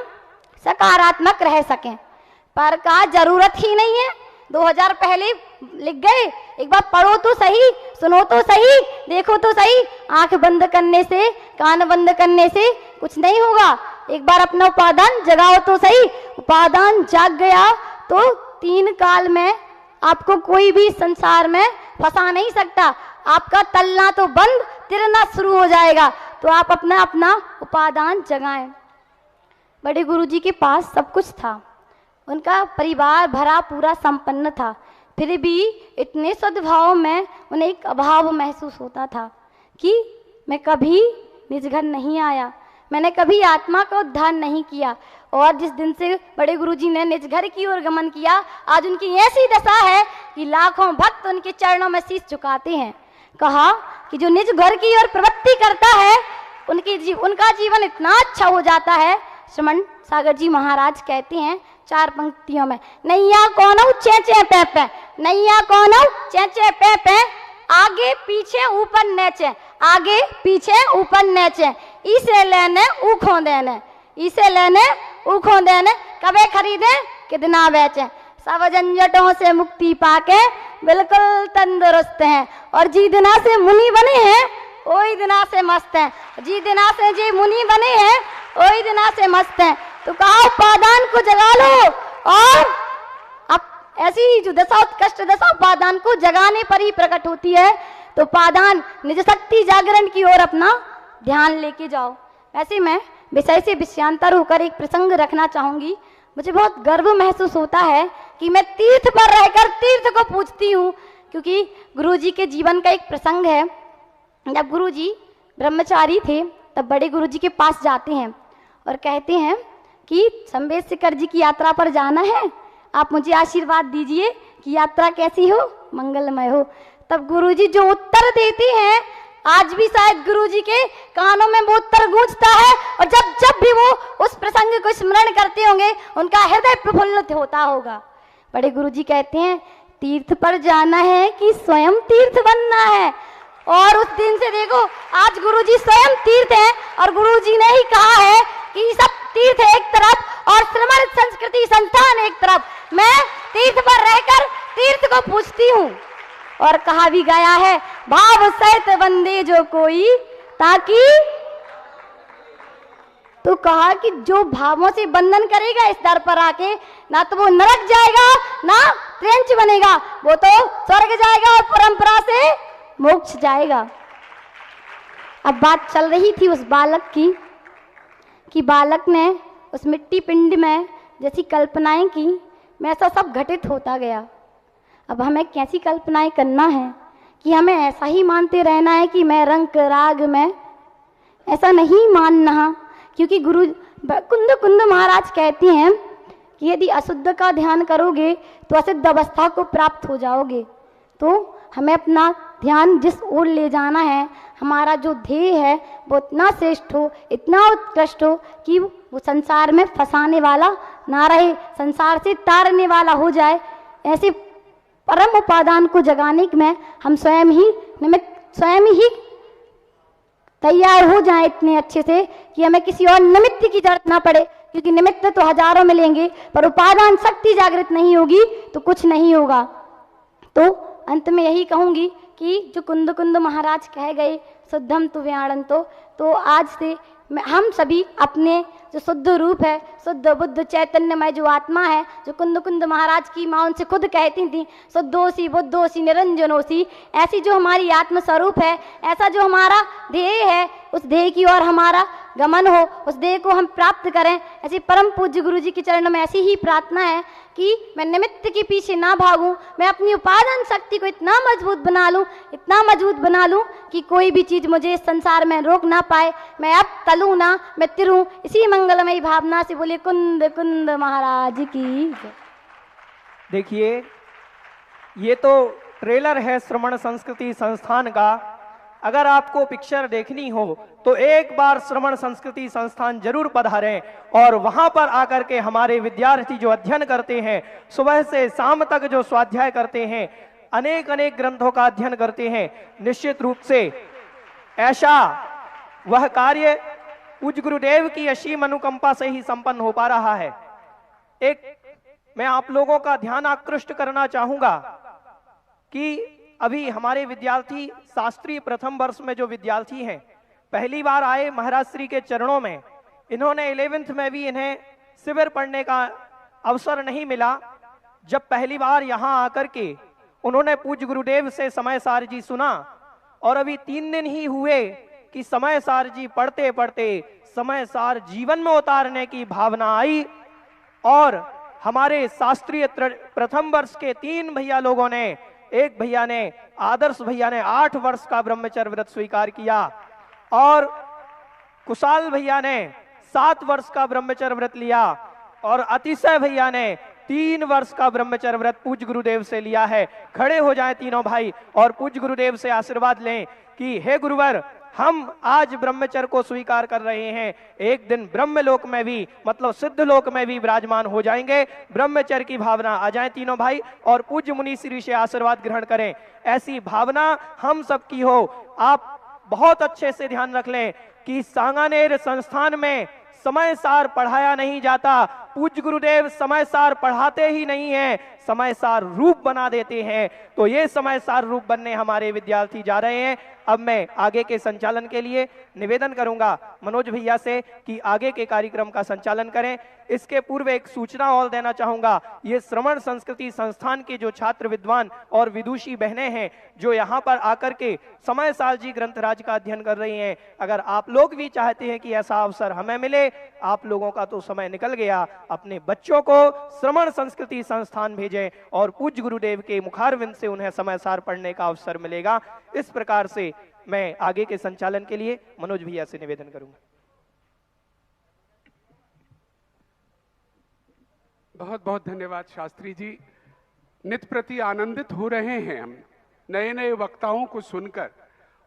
सकारात्मक रह सकें। पर कहा जरूरत ही नहीं है। 2000 पहले लिख गए, एक बार पढ़ो तो सही, सुनो तो सही, देखो तो सही। आंख बंद करने से, कान बंद करने से कुछ नहीं होगा। एक बार अपना उपादान जगाओ तो सही। उपादान जाग गया तो 3 काल में आपको कोई भी संसार में फंसा नहीं सकता। आपका तलना तो बंद, तिरना शुरू हो जाएगा। तो आप अपना उपादान जगाएं। बड़े गुरुजी के पास सब कुछ था, उनका परिवार भरा पूरा संपन्न था, फिर भी इतने सद्भाव में उन्हें एक अभाव महसूस होता था कि मैं कभी निज घर नहीं आया, मैंने कभी आत्मा का उद्धार नहीं किया। और जिस दिन से बड़े गुरुजी ने निज घर की ओर गमन किया, आज उनकी ऐसी दशा है कि लाखों भक्त उनके चरणों में शीश झुकाते हैं। कहा कि जो निज घर की ओर प्रवृत्ति करता है उनका जीवन इतना अच्छा हो जाता है। श्रमण सागर जी महाराज कहते हैं 4 पंक्तियों में, नैया कौनो चेचे पे पे, नैया कौनो चेचे पे पे, आगे पीछे ऊपर नीचे, आगे पीछे ऊपर नीचे, इसे लेने ऊखों देने, इसे लेने ऊखों देने, कबे खरीदे कितना बेचे, सब झंझटों से मुक्ति पाके बिल्कुल तंदुरुस्त हैं। और जी दिना से मुनि बने हैं वही दिना से मस्त हैं, जी दिना से जी मुनि बने हैं वही दिना से मस्त हैं। तो कहा उपादान को जगा लो। और अब ऐसी जो दशा उत्कृष्ट दशा उपादान को जगाने पर ही प्रकट होती है। तो उपादान निज शक्ति जागरण की ओर अपना ध्यान लेके जाओ। ऐसे मैं विषय से विषयांतर होकर एक प्रसंग रखना चाहूंगी। मुझे बहुत गर्व महसूस होता है कि मैं तीर्थ पर रहकर तीर्थ को पूजती हूँ, क्योंकि गुरुजी के जीवन का एक प्रसंग है। जब गुरुजी ब्रह्मचारी थे तब बड़े गुरुजी के पास जाते हैं और कहते हैं कि संवेद शिखर जी की यात्रा पर जाना है, आप मुझे आशीर्वाद दीजिए कि यात्रा कैसी हो, मंगलमय हो। तब गुरुजी जो उत्तर देते हैं, आज भी शायद गुरुजी के कानों में वो उत्तर गूंजता है। और जब जब भी वो उस प्रसंग को स्मरण करते होंगे उनका हृदय प्रफुल्लित होता होगा। बड़े गुरुजी कहते हैं, तीर्थ पर जाना है कि स्वयं तीर्थ बनना है। और उस दिन से देखो आज गुरुजी स्वयं तीर्थ हैं और गुरुजी ने ही कहा है कि सब तीर्थ एक तरफ और श्रमण संस्कृति संस्थान एक तरफ। मैं तीर्थ पर रहकर तीर्थ को पूजती हूँ। और कहा भी गया है, भाव सहित वंदे जो कोई, ताकि तो कहा कि जो भावों से बंधन करेगा इस दर पर आके, ना तो वो नरक जाएगा ना ट्रेंच बनेगा, वो तो स्वर्ग जाएगा और परंपरा से मोक्ष जाएगा। अब बात चल रही थी उस बालक की कि बालक ने उस मिट्टी पिंड में जैसी कल्पनाएं की, वैसा सब घटित होता गया। अब हमें कैसी कल्पनाएं करना है कि हमें ऐसा ही मानते रहना है कि मैं रंग राग में, ऐसा नहीं मानना, क्योंकि गुरु कुंद कुंद महाराज कहते हैं कि यदि अशुद्ध का ध्यान करोगे तो असिद्ध अवस्था को प्राप्त हो जाओगे। तो हमें अपना ध्यान जिस ओर ले जाना है, हमारा जो ध्येय है वो इतना श्रेष्ठ हो, इतना उत्कृष्ट हो कि वो संसार में फंसाने वाला ना रहे, संसार से तारने वाला हो जाए। ऐसे परम उपादान को जगाने में हम स्वयं ही तैयार हो जाएं इतने अच्छे से कि हमें किसी और निमित्त की जरूरत ना पड़े, क्योंकि निमित्त तो हजारों मिलेंगे पर उपादान शक्ति जागृत नहीं होगी तो कुछ नहीं होगा। तो अंत में यही कहूंगी कि जो कुंद कुंद महाराज कह गए शुद्धम तु व्याणंतो, तो आज से हम सभी अपने जो शुद्ध रूप है, शुद्ध बुद्ध चैतन्यमय जो आत्मा है, जो कुंद कुंद महाराज की माँ उनसे खुद कहती थी शुद्धोसी बुद्धोसी निरंजनोसी, ऐसी जो हमारी आत्म स्वरूप है, ऐसा जो हमारा ध्येय है, उस ध्येय की ओर हमारा गमन हो, उस ध्येय को हम प्राप्त करें। ऐसी परम पूज्य गुरु जी के चरणों में ऐसी ही प्रार्थना है कि मैं निमित्त के पीछे ना भागूं, मैं अपनी उपादान शक्ति को इतना मजबूत बना लूं कि कोई भी चीज मुझे इस संसार में रोक ना पाए, मैं अब तलूं ना, मैं तिरूं। इसी मंगलमयी भावना से बोले कुंद कुंद महाराज की जय। देखिए, ये तो ट्रेलर है श्रवण संस्कृति संस्थान का। अगर आपको पिक्चर देखनी हो तो एक बार श्रवण संस्कृति संस्थान जरूर पधारें और वहां पर आकर के हमारे विद्यार्थी जो अध्ययन करते हैं, सुबह से शाम तक जो स्वाध्याय करते हैं, अनेक अनेक ग्रंथों का अध्ययन करते हैं, निश्चित रूप से ऐसा वह कार्य पूज्य गुरुदेव की असीम अनुकंपा से ही संपन्न हो पा रहा है। एक मैं आप लोगों का ध्यान आकृष्ट करना चाहूंगा कि अभी हमारे विद्यार्थी शास्त्रीय प्रथम वर्ष में जो विद्यार्थी हैं, पहली बार आए महाराज श्री के चरणों में, इन्होंने 11th में भी इन्हें शिविर पढ़ने का अवसर नहीं मिला। जब पहली बार यहाँ आकर के उन्होंने पूज्य गुरुदेव से समय सार जी सुना और अभी 3 दिन ही हुए कि समय सार जी पढ़ते पढ़ते समय सार जीवन में उतारने की भावना आई और हमारे शास्त्रीय प्रथम वर्ष के 3 भैया लोगों ने, एक भैया ने, आदर्श भैया ने 8 वर्ष का ब्रह्मचर्य व्रत स्वीकार किया और कुशाल भैया ने 7 वर्ष का ब्रह्मचर्य व्रत लिया और अतिशय भैया ने 3 वर्ष का ब्रह्मचर्य व्रत पूज्य गुरुदेव से लिया है। खड़े हो जाएं तीनों भाई और पूज्य गुरुदेव से आशीर्वाद लें कि हे गुरुवर, हम आज ब्रह्मचर्य को स्वीकार कर रहे हैं, एक दिन ब्रह्मलोक में भी, मतलब सिद्ध लोक में भी विराजमान हो जाएंगे। ब्रह्मचर्य की भावना आ जाए तीनों भाई और पूज्य मुनि श्री से आशीर्वाद ग्रहण करें। ऐसी भावना हम सबकी हो। आप बहुत अच्छे से ध्यान रख लें कि सांगानेर संस्थान में समय सार पढ़ाया नहीं जाता। पूज्य गुरुदेव समय सार पढ़ाते ही नहीं है, समय सार रूप बना देते हैं। तो ये समय सार रूप बनने हमारे विद्यार्थी जा रहे हैं। अब मैं आगे के संचालन के लिए निवेदन करूंगा मनोज भैया से कि आगे के कार्यक्रम का संचालन करें। इसके पूर्व एक सूचना और देना चाहूंगा। ये श्रवण संस्कृति संस्थान के जो छात्र विद्वान और विदुषी बहनें हैं जो यहाँ पर आकर के समय साल जी ग्रंथराज का अध्ययन कर रही हैं, अगर आप लोग भी चाहते हैं कि ऐसा अवसर हमें मिले, आप लोगों का तो समय निकल गया, अपने बच्चों को श्रवण संस्कृति संस्थान भेजें और पूज्य गुरुदेव के मुखारविंद से उन्हें समय सार पढ़ने का अवसर मिलेगा। इस प्रकार से मैं आगे के संचालन के लिए मनोज भैया से निवेदन करूंगा। बहुत बहुत धन्यवाद शास्त्री जी। नित प्रति आनंदित हो रहे हैं हम नए नए वक्ताओं को सुनकर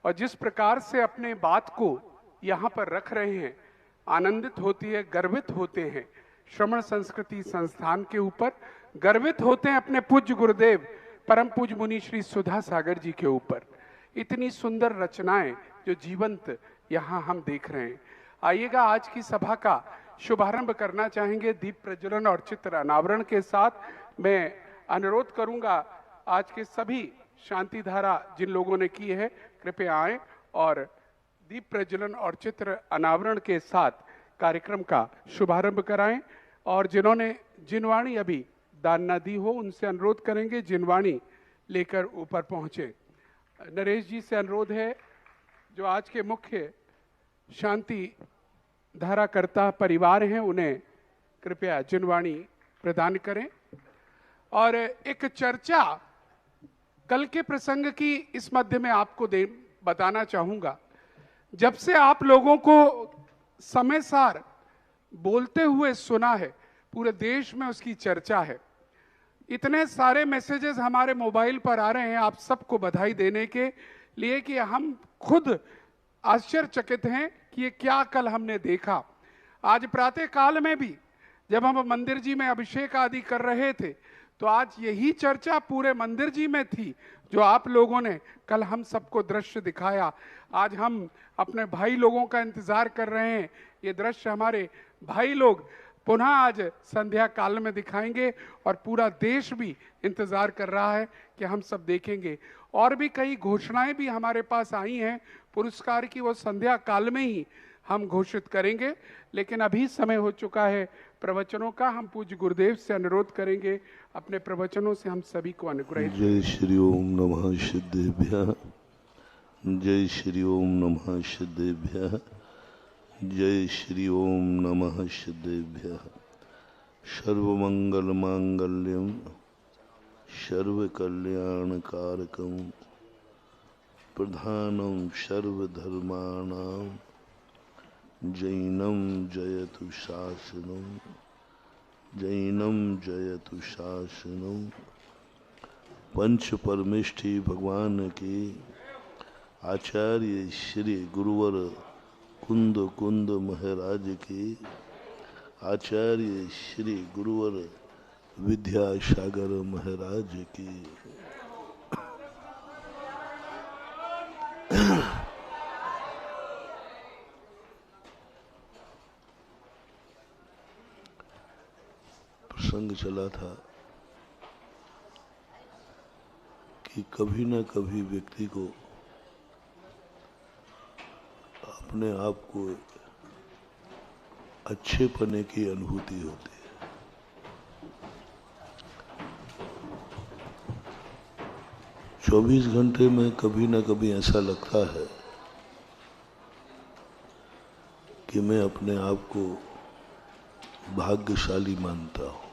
और जिस प्रकार से अपने बात को यहाँ पर रख रहे हैं, आनंदित होती है, गर्वित होते हैं श्रवण संस्कृति संस्थान के ऊपर, गर्वित होते हैं अपने पूज्य गुरुदेव परम पूज्य मुनि श्री सुधा सागर जी के ऊपर। इतनी सुंदर रचनाएं जो जीवंत यहाँ हम देख रहे हैं। आइएगा, आज की सभा का शुभारंभ करना चाहेंगे दीप प्रज्वलन और चित्र अनावरण के साथ। मैं अनुरोध करूंगा आज के सभी शांति धारा जिन लोगों ने की है, कृपया आएं और दीप प्रज्वलन और चित्र अनावरण के साथ कार्यक्रम का शुभारंभ कराएं। और जिन्होंने जिनवाणी अभी दान न दी हो, उनसे अनुरोध करेंगे जिनवाणी लेकर ऊपर पहुंचे। नरेश जी से अनुरोध है, जो आज के मुख्य शांति धाराकर्ता परिवार हैं, उन्हें कृपया जिनवाणी प्रदान करें। और एक चर्चा कल के प्रसंग की इस मध्य में आपको बताना चाहूंगा। जब से आप लोगों को समय सार बोलते हुए सुना है, पूरे देश में उसकी चर्चा है। इतने सारे मैसेजेस हमारे मोबाइल पर आ रहे हैं आप सबको बधाई देने के लिए कि हम खुद आश्चर्यचकित हैं कि ये क्या कल हमने देखा। आज प्रातः काल में भी जब हम मंदिर जी में अभिषेक आदि कर रहे थे तो आज यही चर्चा पूरे मंदिर जी में थी जो आप लोगों ने कल हम सबको दृश्य दिखाया। आज हम अपने भाई लोगों का इंतजार कर रहे हैं। ये दृश्य हमारे भाई लोग पुनः आज संध्या काल में दिखाएंगे और पूरा देश भी इंतजार कर रहा है कि हम सब देखेंगे। और भी कई घोषणाएं भी हमारे पास आई हैं पुरस्कार की, वो संध्या काल में ही हम घोषित करेंगे। लेकिन अभी समय हो चुका है प्रवचनों का। हम पूज्य गुरुदेव से अनुरोध करेंगे अपने प्रवचनों से हम सभी को अनुग्रहित। जय श्री ओम नमः सिद्धेभ्यः, जय श्री ओम नमः सिद्धेभ्यः, जय श्री ओम नमः सिद्धेभ्यः। सर्वमंगल मांगल्यम सर्वकल्याणकारकम प्रधानम सर्वधर्माणां जैनम जयतु शासनम, जैनम जयतु शासनम। पंच परमेष्ठी भगवान के आचार्य श्री गुरुवर कुंद कुंद महाराज के, आचार्य श्री गुरुवर विद्यासागर महाराज की। प्रसंग चला था कि कभी न कभी व्यक्ति को अपने आप को अच्छे पने की अनुभूति होती है। चौबीस घंटे में कभी न कभी ऐसा लगता है कि मैं अपने आप को भाग्यशाली मानता हूं,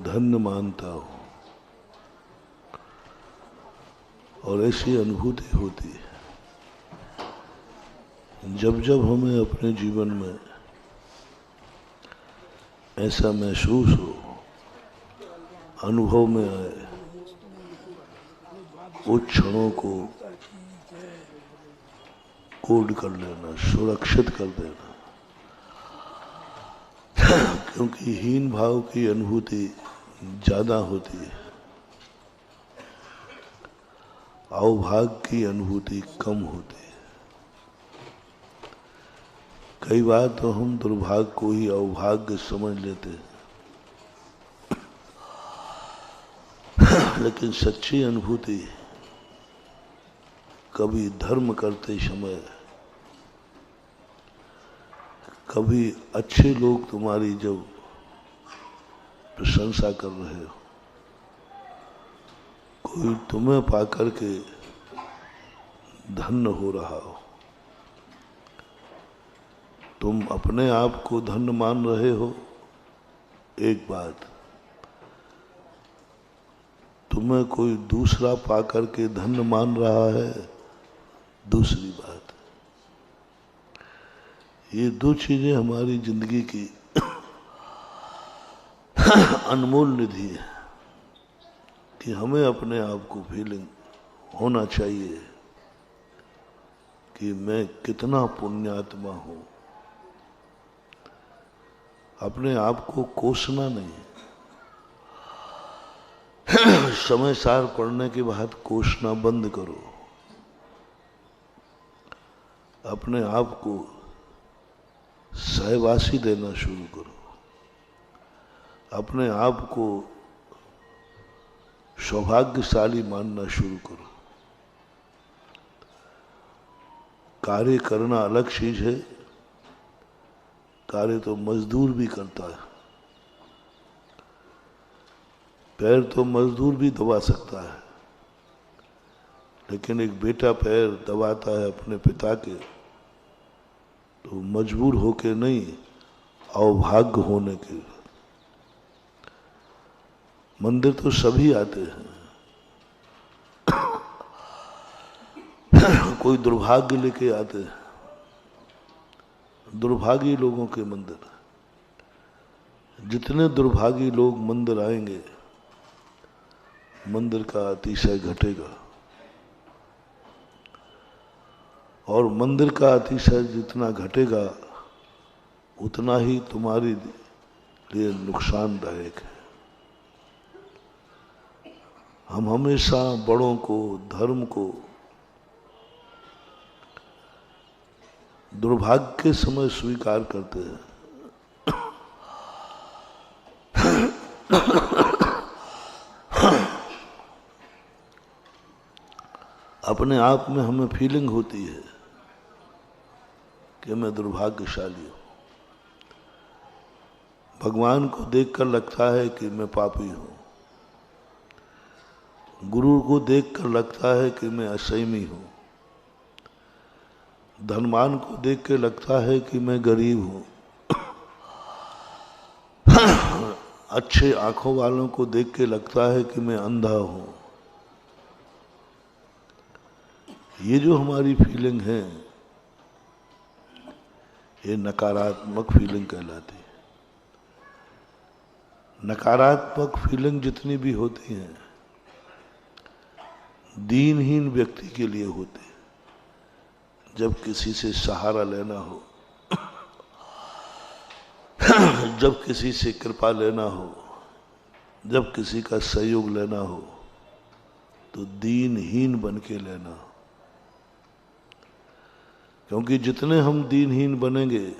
धन्य मानता हूं, और ऐसी अनुभूति होती है जब जब हमें अपने जीवन में ऐसा महसूस हो, अनुभव में आए, उन क्षणों को कोड कर लेना, सुरक्षित कर देना। क्योंकि हीन भाव की अनुभूति ज्यादा होती है, अवभाग की अनुभूति कम होती है। कई बार तो हम दुर्भाग्य को ही अवभाग्य समझ लेते हैं, लेकिन सच्ची अनुभूति कभी धर्म करते समय, कभी अच्छे लोग तुम्हारी जब प्रशंसा कर रहे हो, कोई तुम्हें पाकर के धन्य हो रहा हो, तुम अपने आप को धन्य मान रहे हो एक बात, तुम्हें कोई दूसरा पाकर के धन्य मान रहा है दूसरी बात। ये दो चीजें हमारी जिंदगी की अनमोल निधि है कि हमें अपने आप को फीलिंग होना चाहिए कि मैं कितना पुण्यात्मा हूं। अपने आप को कोसना नहीं, समय सार पढ़ने के बाद कोसना बंद करो। अपने आप को सहवासी देना शुरू करो, अपने आप को सौभाग्यशाली मानना शुरू करो। कार्य करना अलग चीज है, कार्य तो मजदूर भी करता है। पैर तो मजदूर भी दबा सकता है, लेकिन एक बेटा पैर दबाता है अपने पिता के तो मजबूर होके नहीं, अवभाग्य होने के। मंदिर तो सभी आते हैं, कोई दुर्भाग्य लेके आते हैं, दुर्भागी लोगों के मंदिर। जितने दुर्भागी लोग मंदिर आएंगे, मंदिर का अतिशय घटेगा, और मंदिर का अतिशय जितना घटेगा उतना ही तुम्हारे लिए नुकसानदायक है। हम हमेशा बड़ों को, धर्म को दुर्भाग्य के समय स्वीकार करते हैं। अपने आप में हमें फीलिंग होती है कि मैं दुर्भाग्यशाली हूं। भगवान को देखकर लगता है कि मैं पापी हूं। गुरु को देखकर लगता है कि मैं असंयमी हूं। धनवान को देख के लगता है कि मैं गरीब हूं। अच्छे आंखों वालों को देख के लगता है कि मैं अंधा हूं। ये जो हमारी फीलिंग है, ये नकारात्मक फीलिंग कहलाती है। नकारात्मक फीलिंग जितनी भी होती हैं, दीनहीन व्यक्ति के लिए होते हैं। जब किसी से सहारा लेना हो, जब किसी से कृपा लेना हो, जब किसी का सहयोग लेना हो, तो दीनहीन बन के लेना हो। क्योंकि जितने हम दीनहीन बनेंगे,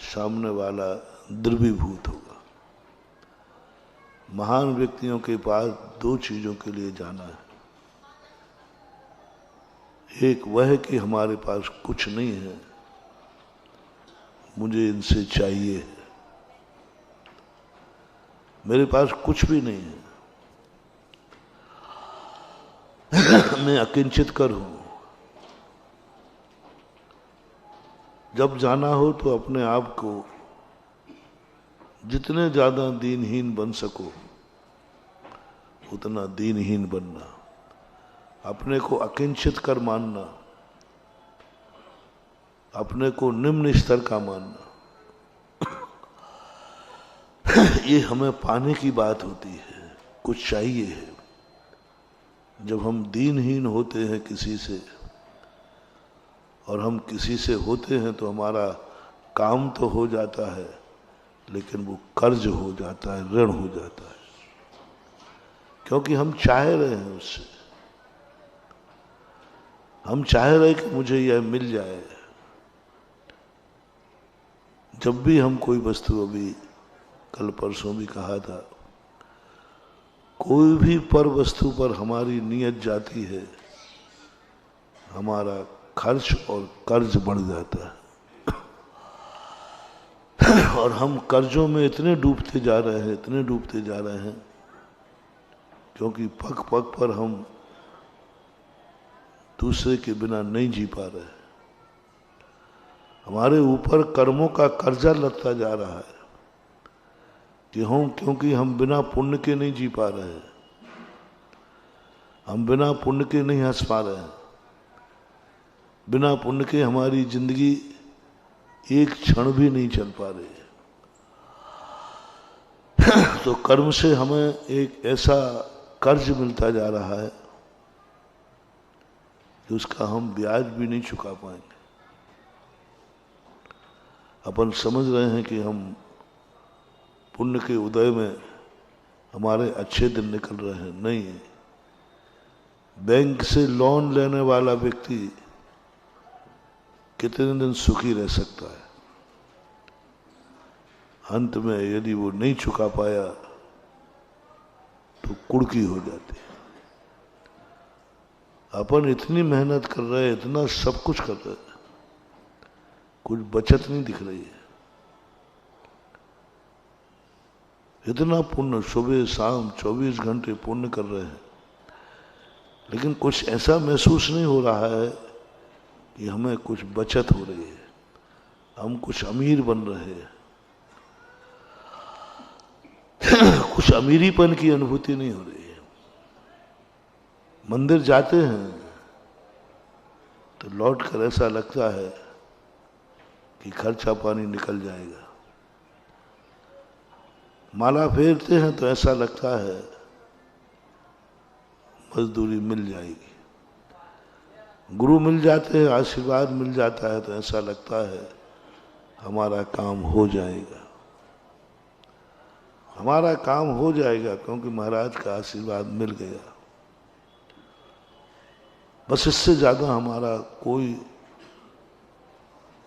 सामने वाला द्रवीभूत होगा। महान व्यक्तियों के पास दो चीजों के लिए जाना है। एक वह है कि हमारे पास कुछ नहीं है, मुझे इनसे चाहिए। मेरे पास कुछ भी नहीं है, मैं अकिंचित कर हूं। जब जाना हो तो अपने आप को जितने ज्यादा दीनहीन बन सको उतना दीनहीन बनना, अपने को अकिंचित कर मानना, अपने को निम्न स्तर का मानना, ये हमें पाने की बात होती है, कुछ चाहिए है। जब हम दीनहीन होते हैं किसी से, और हम किसी से होते हैं, तो हमारा काम तो हो जाता है, लेकिन वो कर्ज हो जाता है, ऋण हो जाता है, क्योंकि हम चाह रहे हैं उससे। हम चाह रहे कि मुझे यह मिल जाए। जब भी हम कोई वस्तु, अभी कल परसों भी कहा था, कोई भी पर वस्तु पर हमारी नीयत जाती है, हमारा खर्च और कर्ज बढ़ जाता है। और हम कर्जों में इतने डूबते जा रहे हैं, इतने डूबते जा रहे हैं, क्योंकि पग पग पर हम दूसरे के बिना नहीं जी पा रहे। हमारे ऊपर कर्मों का कर्जा लगता जा रहा है कि क्योंकि हम बिना पुण्य के नहीं जी पा रहे हैं, हम बिना पुण्य के नहीं हंस पा रहे हैं, बिना पुण्य के हमारी जिंदगी एक क्षण भी नहीं चल पा रही है। तो कर्म से हमें एक ऐसा कर्ज मिलता जा रहा है कि उसका हम ब्याज भी नहीं चुका पाएंगे। अपन समझ रहे हैं कि हम पुण्य के उदय में हमारे अच्छे दिन निकल रहे हैं। नहीं, बैंक से लोन लेने वाला व्यक्ति कितने दिन सुखी रह सकता है? अंत में यदि वो नहीं चुका पाया तो कुड़की हो जाती है। अपन इतनी मेहनत कर रहे हैं, इतना सब कुछ कर रहे हैं, कुछ बचत नहीं दिख रही है। इतना पुण्य, सुबह शाम 24 घंटे पुण्य कर रहे हैं, लेकिन कुछ ऐसा महसूस नहीं हो रहा है कि हमें कुछ बचत हो रही है, हम कुछ अमीर बन रहे हैं। कुछ अमीरीपन की अनुभूति नहीं हो रही है। मंदिर जाते हैं तो लौट कर ऐसा लगता है कि खर्चा पानी निकल जाएगा। माला फेरते हैं तो ऐसा लगता है मजदूरी मिल जाएगी। गुरु मिल जाते हैं, आशीर्वाद मिल जाता है तो ऐसा लगता है हमारा काम हो जाएगा, हमारा काम हो जाएगा, क्योंकि महाराज का आशीर्वाद मिल गया। बस इससे ज्यादा हमारा कोई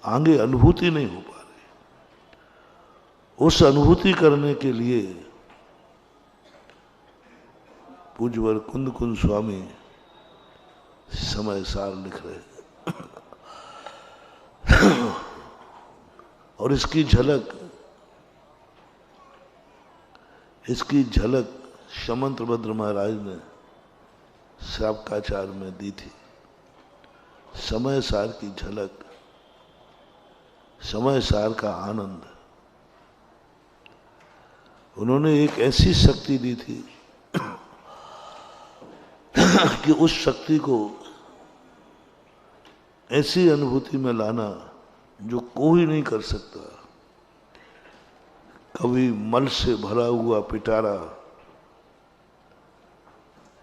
आगे अनुभूति नहीं हो पा रही। उस अनुभूति करने के लिए पूज्यवर कुंद कुंज स्वामी समय सार लिख रहे हैं। और इसकी झलक शमंत्रभद्र महाराज ने श्रावकाचार में दी थी। समय सार की झलक, समय सार का आनंद। उन्होंने एक ऐसी शक्ति दी थी कि उस शक्ति को ऐसी अनुभूति में लाना जो कोई नहीं कर सकता। कभी मल से भरा हुआ पिटारा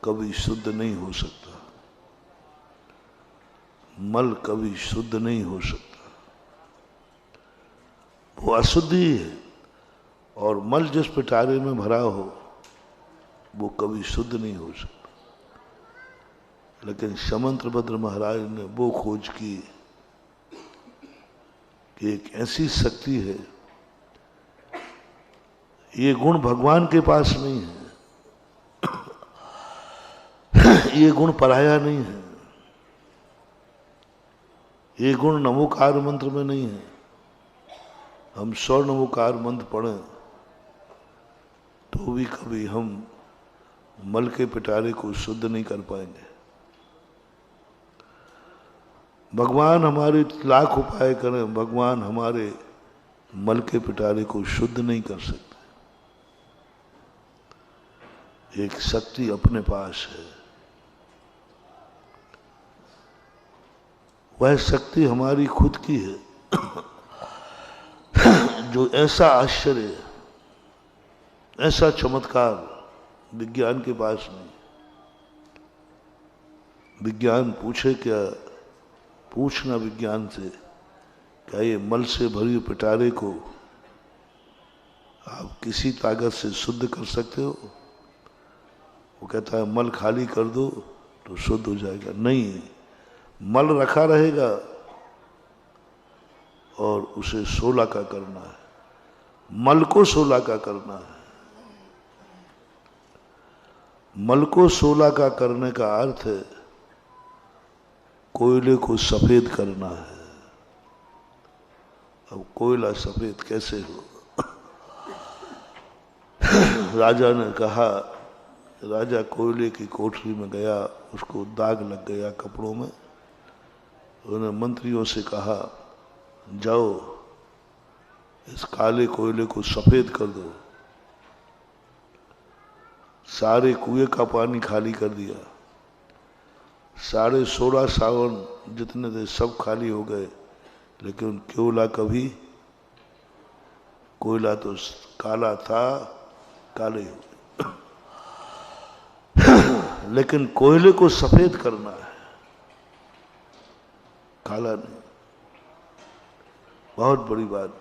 कभी शुद्ध नहीं हो सकता, मल कभी शुद्ध नहीं हो सकता, वो अशुद्धि है। और मल जिस पिटारे में भरा हो वो कभी शुद्ध नहीं हो सकता। लेकिन शमंत्रभद्र महाराज ने वो खोज की कि एक ऐसी शक्ति है, ये गुण भगवान के पास नहीं है, ये गुण पराया नहीं है, ये गुण नमोकार मंत्र में नहीं है। हम 100 नमोकार मंत्र पढ़ें तो भी कभी हम मल के पिटारे को शुद्ध नहीं कर पाएंगे। भगवान हमारे लाख उपाय करें, भगवान हमारे मल के पिटारे को शुद्ध नहीं कर सकते। एक शक्ति अपने पास है, वह शक्ति हमारी खुद की है, जो ऐसा आश्चर्य, ऐसा चमत्कार विज्ञान के पास नहीं। विज्ञान पूछे क्या, पूछना विज्ञान से, क्या ये मल से भरी पिटारे को आप किसी ताकत से शुद्ध कर सकते हो? वो कहता है मल खाली कर दो तो शुद्ध हो जाएगा। नहीं, मल रखा रहेगा और उसे 16 का करना है, मल को 16 का करना है। मल को 16 का करने का अर्थ है कोयले को सफेद करना है। अब कोयला सफेद कैसे हो? राजा ने कहा, राजा कोयले की कोठरी में गया, उसको दाग लग गया कपड़ों में। उन्होंने मंत्रियों से कहा, जाओ इस काले कोयले को सफेद कर दो। सारे कुएं का पानी खाली कर दिया, 16.5 सावन जितने थे सब खाली हो गए, लेकिन कोयला तो काला था, काले हो गए। लेकिन कोयले को सफेद करना है, काला नहीं। बहुत बड़ी बात।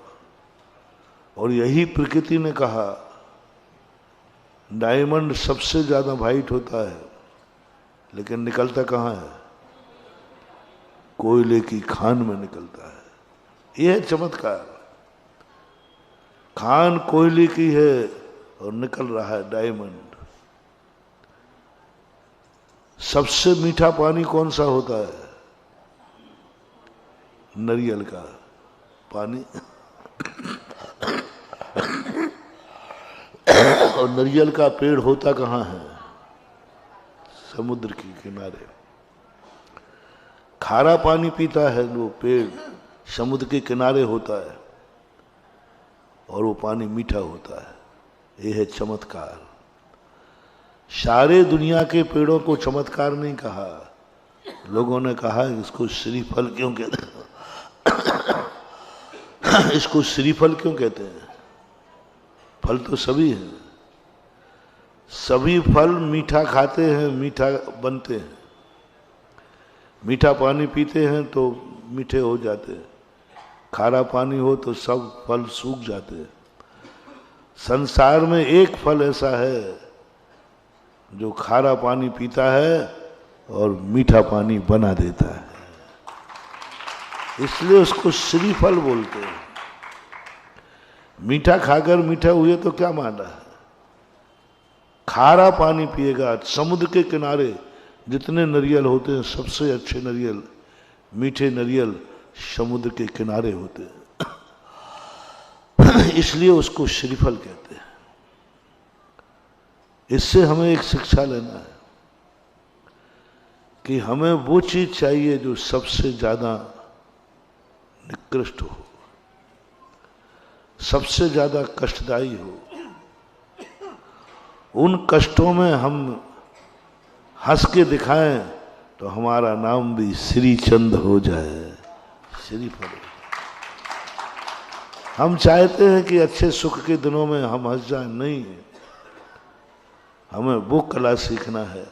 और यही प्रकृति ने कहा, डायमंड सबसे ज्यादा वाइट होता है, लेकिन निकलता कहाँ है? कोयले की खान में निकलता है। यह है चमत्कार। खान कोयले की है और निकल रहा है डायमंड। सबसे मीठा पानी कौन सा होता है? नारियल का पानी। और नारियल का पेड़ होता कहाँ है? समुद्र के किनारे। खारा पानी पीता है वो पेड़, समुद्र के किनारे होता है और वो पानी मीठा होता है। ये है चमत्कार। सारे दुनिया के पेड़ों को चमत्कार नहीं कहा, लोगों ने कहा इसको श्रीफल क्यों कहते हैं इसको श्रीफल क्यों कहते हैं? फल तो सभी हैं, सभी फल मीठा खाते हैं, मीठा बनते हैं। मीठा पानी पीते हैं तो मीठे हो जाते हैं, खारा पानी हो तो सब फल सूख जाते हैं। संसार में एक फल ऐसा है जो खारा पानी पीता है और मीठा पानी बना देता है, इसलिए उसको श्रीफल बोलते हैं। मीठा खाकर मीठा हुए तो क्या माना है? खारा पानी पिएगा, समुद्र के किनारे जितने नारियल होते हैं सबसे अच्छे नारियल, मीठे नारियल समुद्र के किनारे होते हैं इसलिए उसको श्रीफल कहते हैं। इससे हमें एक शिक्षा लेना है कि हमें वो चीज चाहिए जो सबसे ज्यादा निकृष्ट हो, सबसे ज्यादा कष्टदायी हो। उन कष्टों में हम हंस के दिखाएं तो हमारा नाम भी श्रीचंद हो जाए, श्रीफल। हम चाहते हैं कि अच्छे सुख के दिनों में हम हंस जाएं, नहीं, हमें वो कला सीखना है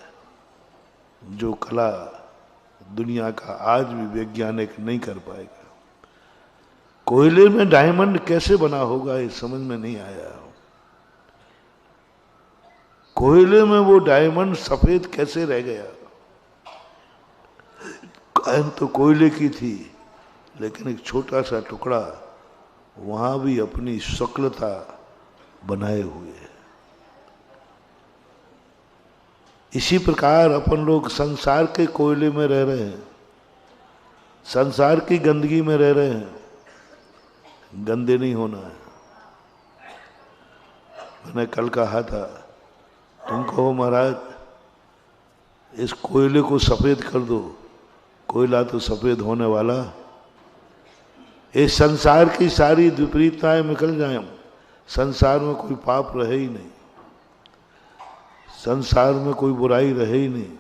जो कला दुनिया का आज भी वैज्ञानिक नहीं कर पाएगा। कोयले में डायमंड कैसे बना होगा ये समझ में नहीं आया। कोयले में वो डायमंड सफेद कैसे रह गया? कायम तो कोयले की थी, लेकिन एक छोटा सा टुकड़ा वहां भी अपनी शक्लता बनाए हुए है। इसी प्रकार अपन लोग संसार के कोयले में रह रहे हैं, संसार की गंदगी में रह रहे हैं। गंदे नहीं होना है। मैंने कल कहा था, तुम कहो महाराज इस कोयले को सफेद कर दो, कोयला तो सफेद होने वाला। इस संसार की सारी विपरीतताएं निकल जाएं, संसार में कोई पाप रहे ही नहीं, संसार में कोई बुराई रहे ही नहीं,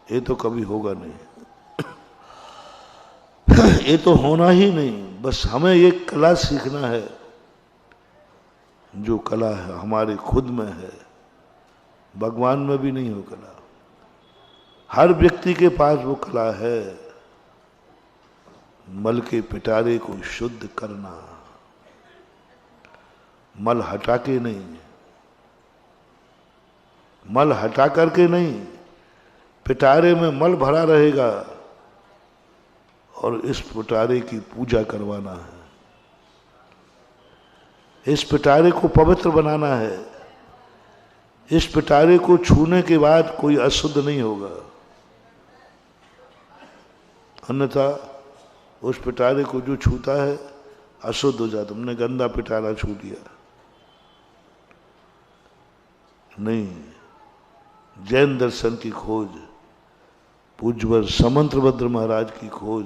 ये तो कभी होगा नहीं ये तो होना ही नहीं। बस हमें एक कला सीखना है, जो कला है हमारे खुद में है, भगवान में भी नहीं हो कला। हर व्यक्ति के पास वो कला है, मल के पिटारे को शुद्ध करना, मल हटा के नहीं, मल हटा करके नहीं, पिटारे में मल भरा रहेगा और इस पिटारे की पूजा करवाना है, इस पिटारे को पवित्र बनाना है। इस पिटारे को छूने के बाद कोई अशुद्ध नहीं होगा, अन्यथा उस पिटारे को जो छूता है अशुद्ध हो जाता। तुमने गंदा पिटारा छू लिया, नहीं। जैन दर्शन की खोज, पूज्यवर समंतभद्र महाराज की खोज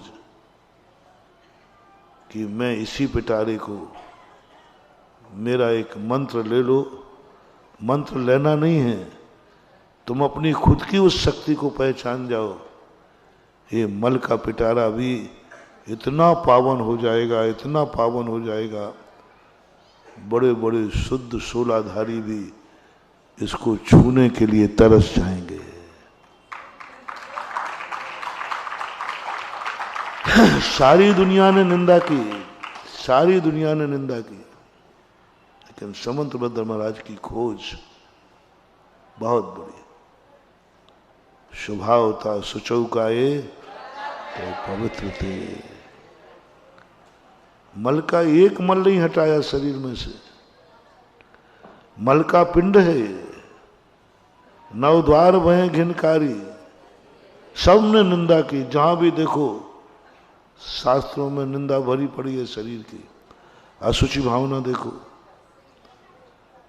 कि मैं इसी पिटारे को, मेरा एक मंत्र ले लो। मंत्र लेना नहीं है, तुम अपनी खुद की उस शक्ति को पहचान जाओ। ये मल का पिटारा भी इतना पावन हो जाएगा, इतना पावन हो जाएगा, बड़े बड़े शुद्ध शूलाधारी भी इसको छूने के लिए तरस जाएंगे। सारी दुनिया ने निंदा की, सारी दुनिया ने निंदा की, लेकिन समंतभद्र महाराज की खोज बहुत बड़ी। स्वभाव था सुचौकाए तो पवित्र थे। मल का एक मल नहीं हटाया शरीर में से, मल का पिंड है, नवद्वार वह घिनकारी, सबने निंदा की। जहां भी देखो शास्त्रों में निंदा भरी पड़ी है शरीर की। असुचि भावना देखो,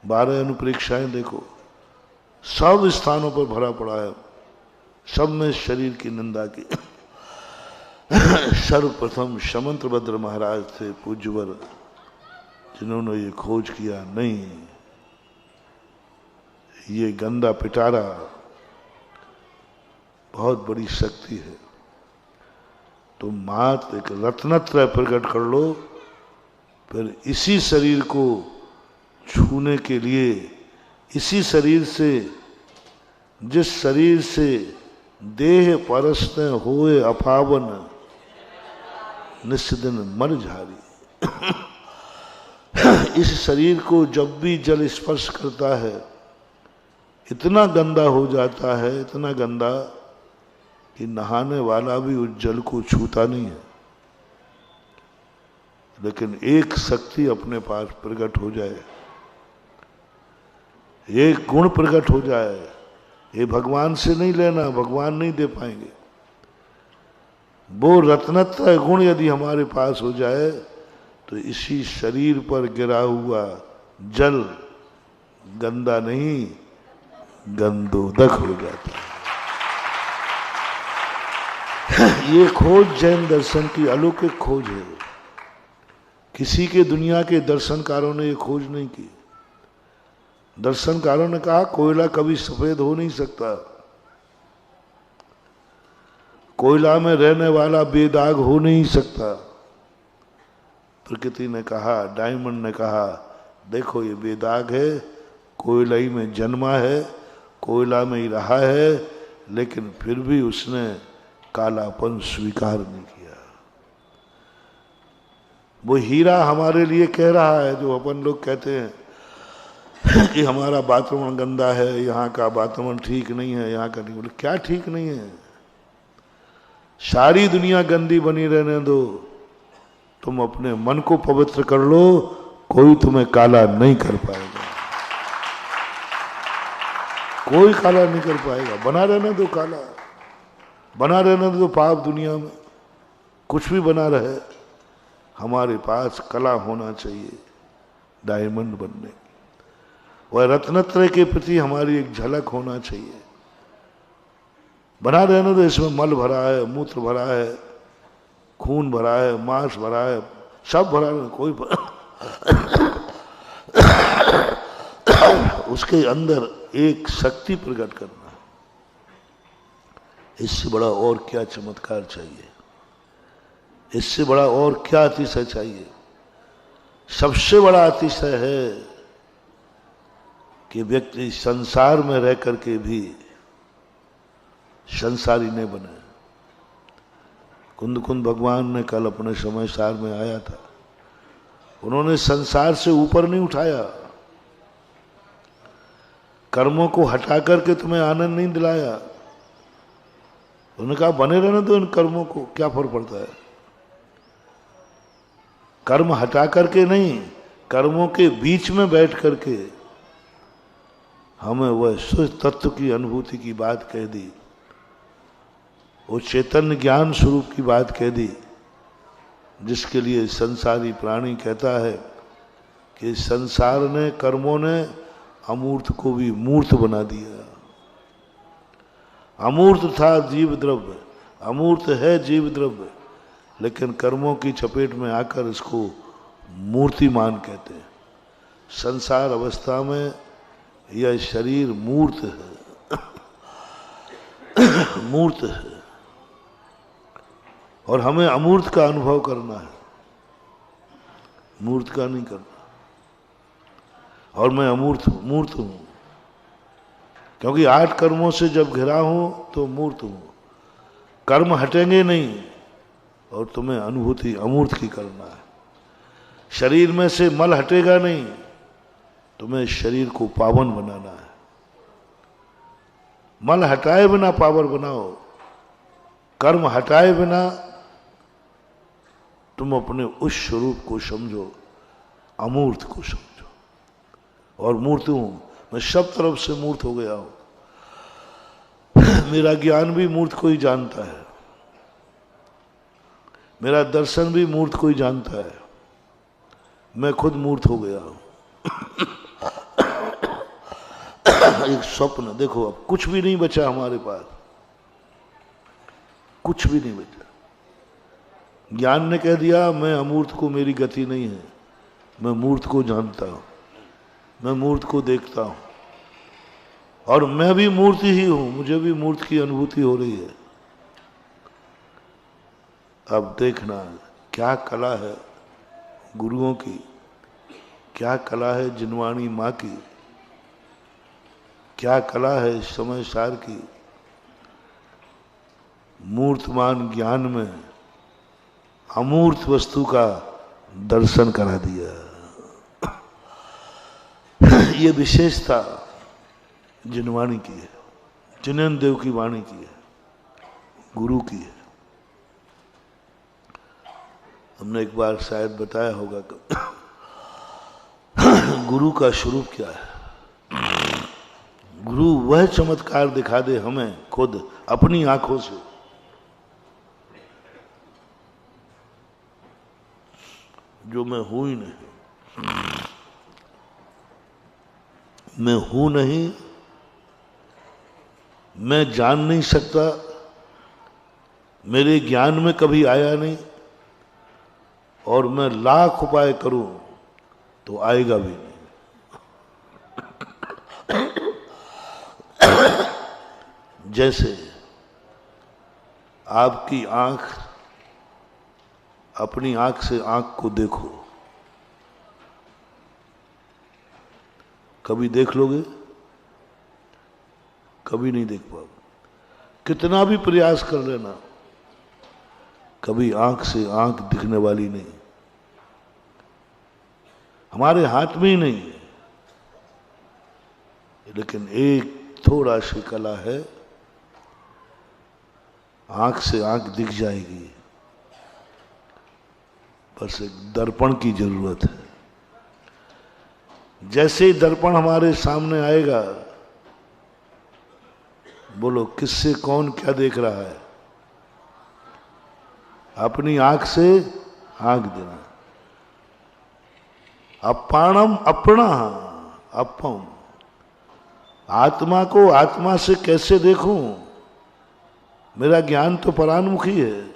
12 अनुप्रेक्षाएं देखो, सब स्थानों पर भरा पड़ा है, सब में शरीर की निंदा की। सर्वप्रथम शमंत्रभद्र महाराज थे पूज्यवर, जिन्होंने ये खोज किया नहीं, ये गंदा पिटारा बहुत बड़ी शक्ति है। तो मात एक रत्नत्रय प्रकट कर लो, फिर इसी शरीर को छूने के लिए, इसी शरीर से, जिस शरीर से देह परस्ते होए अपावन, निस्दिन मर झारी। इस शरीर को जब भी जल स्पर्श करता है इतना गंदा हो जाता है, इतना गंदा कि नहाने वाला भी उस जल को छूता नहीं है। लेकिन एक शक्ति अपने पास प्रकट हो जाए, एक गुण प्रकट हो जाए, ये भगवान से नहीं लेना, भगवान नहीं दे पाएंगे। वो रत्नत्रय गुण यदि हमारे पास हो जाए तो इसी शरीर पर गिरा हुआ जल गंदा नहीं, गंदोदक हो जाता है। ये खोज जैन दर्शन की अलौकिक खोज है। किसी के दुनिया के दर्शनकारों ने ये खोज नहीं की। दर्शनकारों ने कहा कोयला कभी सफेद हो नहीं सकता, कोयला में रहने वाला बेदाग हो नहीं सकता। प्रकृति ने कहा, डायमंड ने कहा, देखो ये बेदाग है, कोयला ही में जन्मा है, कोयला में ही रहा है, लेकिन फिर भी उसने कालापन स्वीकार नहीं किया। वो हीरा हमारे लिए कह रहा है, जो अपन लोग कहते हैं कि हमारा वातावरण गंदा है, यहाँ का वातावरण ठीक नहीं है, यहाँ का नहीं। बोले क्या ठीक नहीं है? सारी दुनिया गंदी बनी रहने दो, तुम अपने मन को पवित्र कर लो, कोई तुम्हें काला नहीं कर पाएगा, कोई काला नहीं कर पाएगा। बना रहने दो काला, बना रहने दो पाप दुनिया में, कुछ भी बना रहे, हमारे पास कला होना चाहिए डायमंड बनने की। वह रत्नत्रय के प्रति हमारी एक झलक होना चाहिए। बना रहने दो, इसमें मल भरा है, मूत्र भरा है, खून भरा है, मांस भरा है, सब भरा है, कोई उसके अंदर एक शक्ति प्रकट करना, इससे बड़ा और क्या चमत्कार चाहिए? इससे बड़ा और क्या अतिशय चाहिए? सबसे बड़ा अतिशय है कि व्यक्ति संसार में रह करके भी संसारी नहीं बने। कुंद कुंद भगवान ने कल अपने समय सार में आया था, उन्होंने संसार से ऊपर नहीं उठाया, कर्मों को हटा करके तुम्हें आनंद नहीं दिलाया। उन्होंने कहा बने रहने दो इन कर्मों को, क्या फर्क पड़ता है? कर्म हटा करके नहीं, कर्मों के बीच में बैठ करके हमें वह शुद्ध तत्व की अनुभूति की बात कह दी, वो चैतन्य ज्ञान स्वरूप की बात कह दी, जिसके लिए संसारी प्राणी कहता है कि संसार ने, कर्मों ने अमूर्त को भी मूर्त बना दिया। अमूर्त था जीव द्रव्य, अमूर्त है जीव द्रव्य, लेकिन कर्मों की चपेट में आकर इसको मूर्तिमान कहते हैं। संसार अवस्था में यह शरीर मूर्त है, मूर्त है, और हमें अमूर्त का अनुभव करना है, मूर्त का नहीं करना। और मैं अमूर्त हूं, मूर्त हूं, क्योंकि 8 कर्मों से जब घिरा हूं तो मूर्त हूं। कर्म हटेंगे नहीं और तुम्हें अनुभूति अमूर्त की करना है। शरीर में से मल हटेगा नहीं, तुम्हें शरीर को पावन बनाना है। मल हटाए बिना पावर बनाओ, कर्म हटाए बिना तुम अपने उस स्वरूप को समझो, अमूर्त को समझो। और मूर्त हूं मैं, सब तरफ से मूर्त हो गया हूं। मेरा ज्ञान भी मूर्त को ही जानता है, मेरा दर्शन भी मूर्त को ही जानता है, मैं खुद मूर्त हो गया हूं। एक स्वप्न देखो, अब कुछ भी नहीं बचा हमारे पास, कुछ भी नहीं बचा। ज्ञान ने कह दिया मैं अमूर्त को मेरी गति नहीं है, मैं मूर्त को जानता हूं, मैं मूर्त को देखता हूं और मैं भी मूर्ति ही हूं, मुझे भी मूर्त की अनुभूति हो रही है। अब देखना क्या कला है गुरुओं की, क्या कला है जिनवाणी माँ की, क्या कला है समय सार की। मूर्तमान ज्ञान में अमूर्त वस्तु का दर्शन करा दिया। ये विशेषता जिनवाणी की है, जिनेन्द्र देव की वाणी की है, गुरु की है। हमने एक बार शायद बताया होगा कि गुरु का स्वरूप क्या है। गुरु वह चमत्कार दिखा दे हमें खुद अपनी आंखों से, जो मैं हूं ही नहीं, मैं हूं नहीं, मैं जान नहीं सकता, मेरे ज्ञान में कभी आया नहीं, और मैं लाख उपाय करूं तो आएगा भी नहीं। जैसे आपकी आंख, अपनी आंख से आंख को देखो, कभी देख लोगे? कभी नहीं देख पाओगे। कितना भी प्रयास कर लेना, कभी आंख से आंख दिखने वाली नहीं, हमारे हाथ में ही नहीं है। लेकिन एक थोड़ा सी कला है, आंख से आंख दिख जाएगी, बस एक दर्पण की जरूरत है। जैसे ही दर्पण हमारे सामने आएगा, बोलो किससे कौन क्या देख रहा है? अपनी आंख से आंख देना। अपाणम अपना अपम, आत्मा को आत्मा से कैसे देखूं? मेरा ज्ञान तो परान्मुखी है,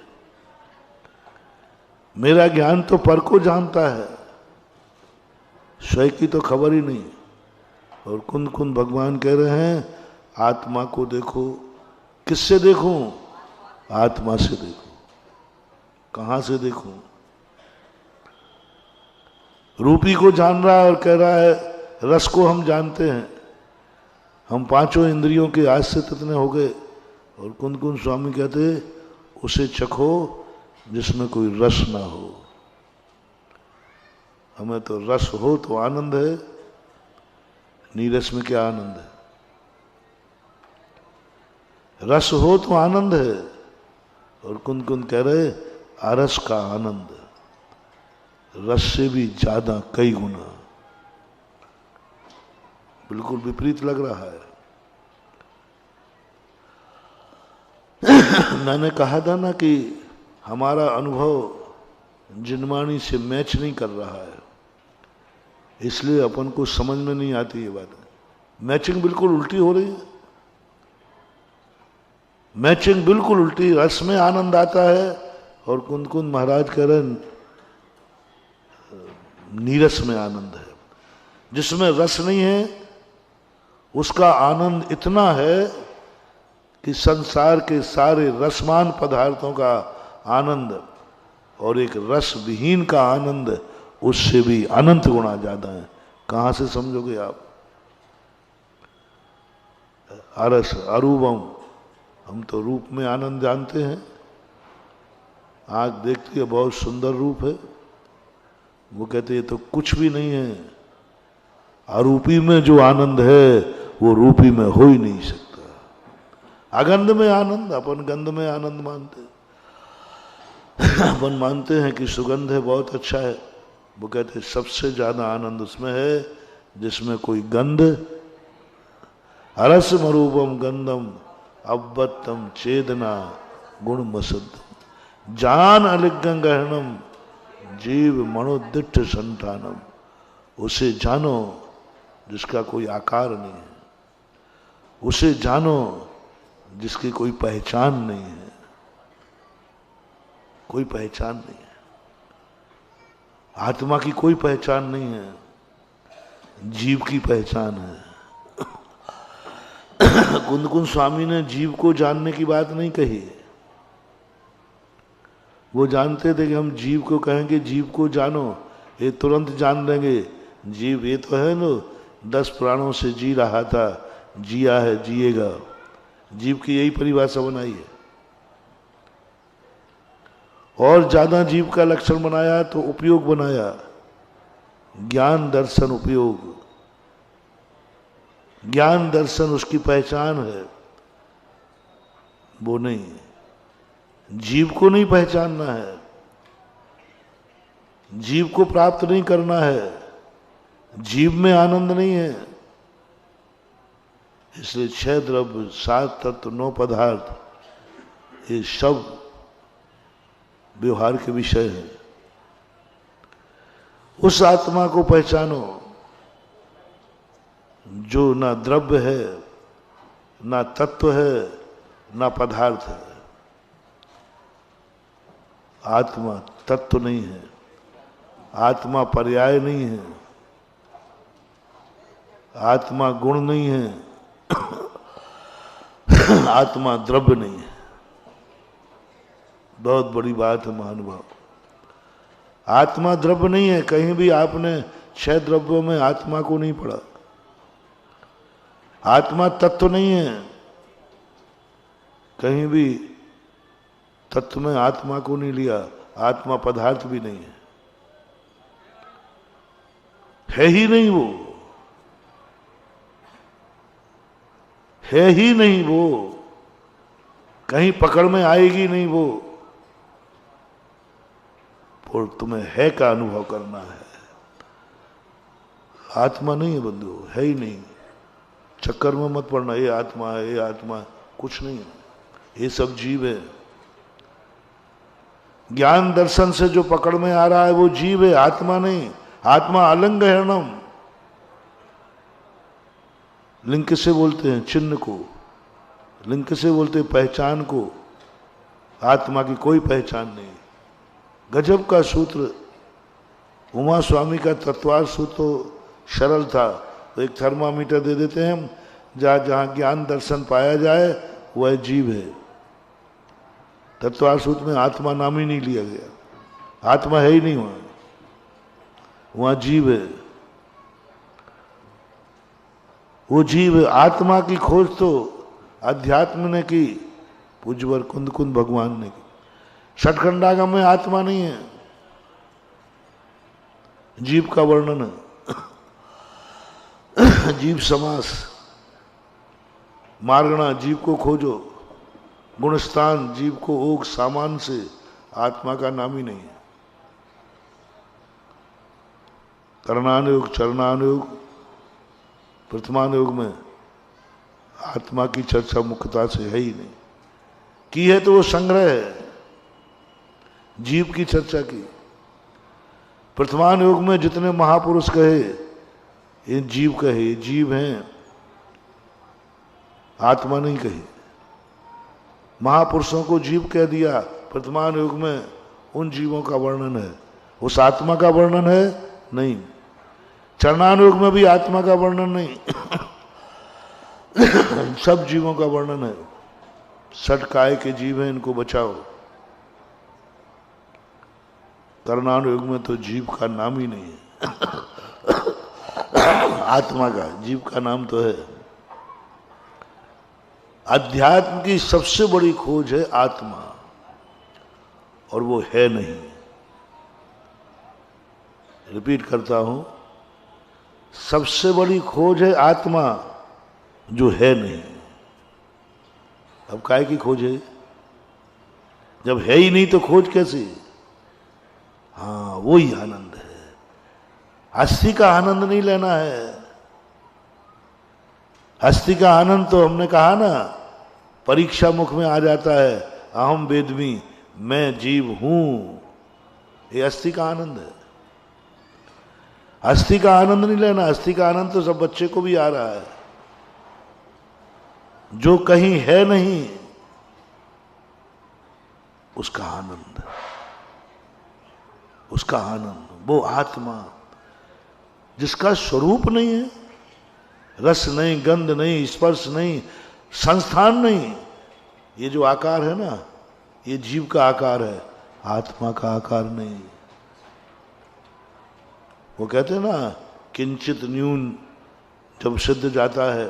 मेरा ज्ञान तो पर को जानता है, स्वयं की तो खबर ही नहीं। और कुंद कुंद भगवान कह रहे हैं आत्मा को देखो। किससे देखूं? आत्मा से देखो। कहां से देखूं? रूपी को जान रहा है और कह रहा है रस को हम जानते हैं, हम पांचों इंद्रियों के आज से तितने हो गए। और कुंद कुंद स्वामी कहते उसे चखो जिसमें कोई रस ना हो। हमें तो रस हो तो आनंद है, नीरस में क्या आनंद है? रस हो तो आनंद है, और कुंद कुंद कह रहे आरस का आनंद रस से भी ज्यादा कई गुना। बिल्कुल विपरीत लग रहा है। मैंने कहा था ना कि हमारा अनुभव जिनवाणी से मैच नहीं कर रहा है, इसलिए अपन को समझ में नहीं आती ये बात। मैचिंग बिल्कुल उल्टी हो रही है, मैचिंग बिल्कुल उल्टी। रस में आनंद आता है और कुंद कुंद महाराज कह रहे नीरस में आनंद है। जिसमें रस नहीं है उसका आनंद इतना है कि संसार के सारे रसमान पदार्थों का आनंद और एक रस विहीन का आनंद उससे भी अनंत गुना ज्यादा है। कहां से समझोगे आप? अरस अरूपम, हम तो रूप में आनंद जानते हैं। आंख देखती है बहुत सुंदर रूप है, वो कहते हैं तो कुछ भी नहीं है। अरूपी में जो आनंद है वो रूपी में हो ही नहीं सकता। अगंध में आनंद, अपन गंध में आनंद मानते, अपन मानते हैं कि सुगंध है बहुत अच्छा है। वो कहते हैं सबसे ज्यादा आनंद उसमें है जिसमें कोई गंध। अरस मरूपम गंधम अव्वत्तम चेदना गुण मसद्दम जान अलिगं गहनम जीव मनोदिष्ट संतानम। उसे जानो जिसका कोई आकार नहीं है, उसे जानो जिसकी कोई पहचान नहीं है। कोई पहचान नहीं है। आत्मा की कोई पहचान नहीं है, जीव की पहचान है। कुंद कुंद स्वामी ने जीव को जानने की बात नहीं कही। वो जानते थे कि हम जीव को कहेंगे जीव को जानो, ये तुरंत जान लेंगे। जीव ये तो है ना, 10 प्राणों से जी रहा था, जिया है, जिएगा। जीव की यही परिभाषा बनाई है। और ज्यादा जीव का लक्षण बनाया तो उपयोग बनाया, ज्ञान दर्शन उपयोग। ज्ञान दर्शन उसकी पहचान है, वो नहीं। जीव को नहीं पहचानना है, जीव को प्राप्त नहीं करना है, जीव में आनंद नहीं है। इसलिए 6 द्रव्य, 7 तत्व, 9 पदार्थ, ये सब व्यवहार के विषय है। उस आत्मा को पहचानो जो ना द्रव्य है, ना तत्व है, ना पदार्थ है। आत्मा तत्व नहीं है, आत्मा पर्याय नहीं है, आत्मा गुण नहीं है, आत्मा द्रव्य नहीं है। बहुत बड़ी बात है महानुभाव। आत्मा द्रव्य नहीं है। कहीं भी आपने 6 द्रव्यों में आत्मा को नहीं पढ़ा। आत्मा तत्व नहीं है, कहीं भी तत्व में आत्मा को नहीं लिया। आत्मा पदार्थ भी नहीं है ही नहीं, वो है ही नहीं, वो कहीं पकड़ में आएगी नहीं वो। और तुम्हें है का अनुभव करना है। आत्मा नहीं है बंधु, है ही नहीं। चक्कर में मत पड़ना, ये आत्मा है, ये आत्मा, कुछ नहीं है, ये सब जीव है। ज्ञान दर्शन से जो पकड़ में आ रहा है वो जीव है, आत्मा नहीं। आत्मा अलंग हरणम। लिंग किसे बोलते हैं? चिन्ह को। लिंग किसे बोलते हैं? पहचान को। आत्मा की कोई पहचान नहीं। गजब का सूत्र। उमा स्वामी का तत्वार सूत्र तो सरल था। तो एक थर्मामीटर दे देते हैं हम, जहां जहां ज्ञान दर्शन पाया जाए वह जीव है। तत्वार सूत्र में आत्मा नाम ही नहीं लिया गया। आत्मा है ही नहीं वहां, वहां जीव है। वो जीव है। आत्मा की खोज तो अध्यात्म ने की, पूज्यवर कुंद कुंद भगवान ने की। षटखंडागम में आत्मा नहीं है, जीव का वर्णन है। जीव समास। मार्गणा, जीव को खोजो। गुणस्थान, जीव को ओग सामान से। आत्मा का नाम ही नहीं है। करणानुयोग, चरणानुयोग, प्रथमानुयोग में आत्मा की चर्चा मुख्यता से है ही नहीं। की है तो वो संग्रह है, जीव की चर्चा की। प्रथमानुयोग में जितने महापुरुष कहे ये जीव कहे, ये जीव हैं, आत्मा नहीं कही। महापुरुषों को जीव कह दिया। प्रथमानुयोग में उन जीवों का वर्णन है, उस आत्मा का वर्णन है नहीं। चरणानुयोग में भी आत्मा का वर्णन नहीं। सब जीवों का वर्णन है। षट काय के जीव हैं, इनको बचाओ। करणानुयोग में तो जीव का नाम ही नहीं है। आत्मा का, जीव का नाम तो है। अध्यात्म की सबसे बड़ी खोज है आत्मा, और वो है नहीं। रिपीट करता हूं, सबसे बड़ी खोज है आत्मा, जो है नहीं। अब काय की खोज है? जब है ही नहीं तो खोज कैसे? हाँ, वो ही आनंद है। हस्ती का आनंद नहीं लेना है। हस्ती का आनंद तो हमने कहा ना, परीक्षा मुख में आ जाता है। अहम वेद्मि, मैं जीव हूं, ये हस्ती का आनंद है। हस्ती का आनंद नहीं लेना। हस्ती का आनंद तो सब बच्चे को भी आ रहा है। जो कहीं है नहीं, उसका आनंद। उसका आनंद, वो आत्मा जिसका स्वरूप नहीं है, रस नहीं, गंध नहीं, स्पर्श नहीं, संस्थान नहीं। ये जो आकार है ना, ये जीव का आकार है, आत्मा का आकार नहीं। वो कहते हैं ना किंचित न्यून जब सिद्ध जाता है,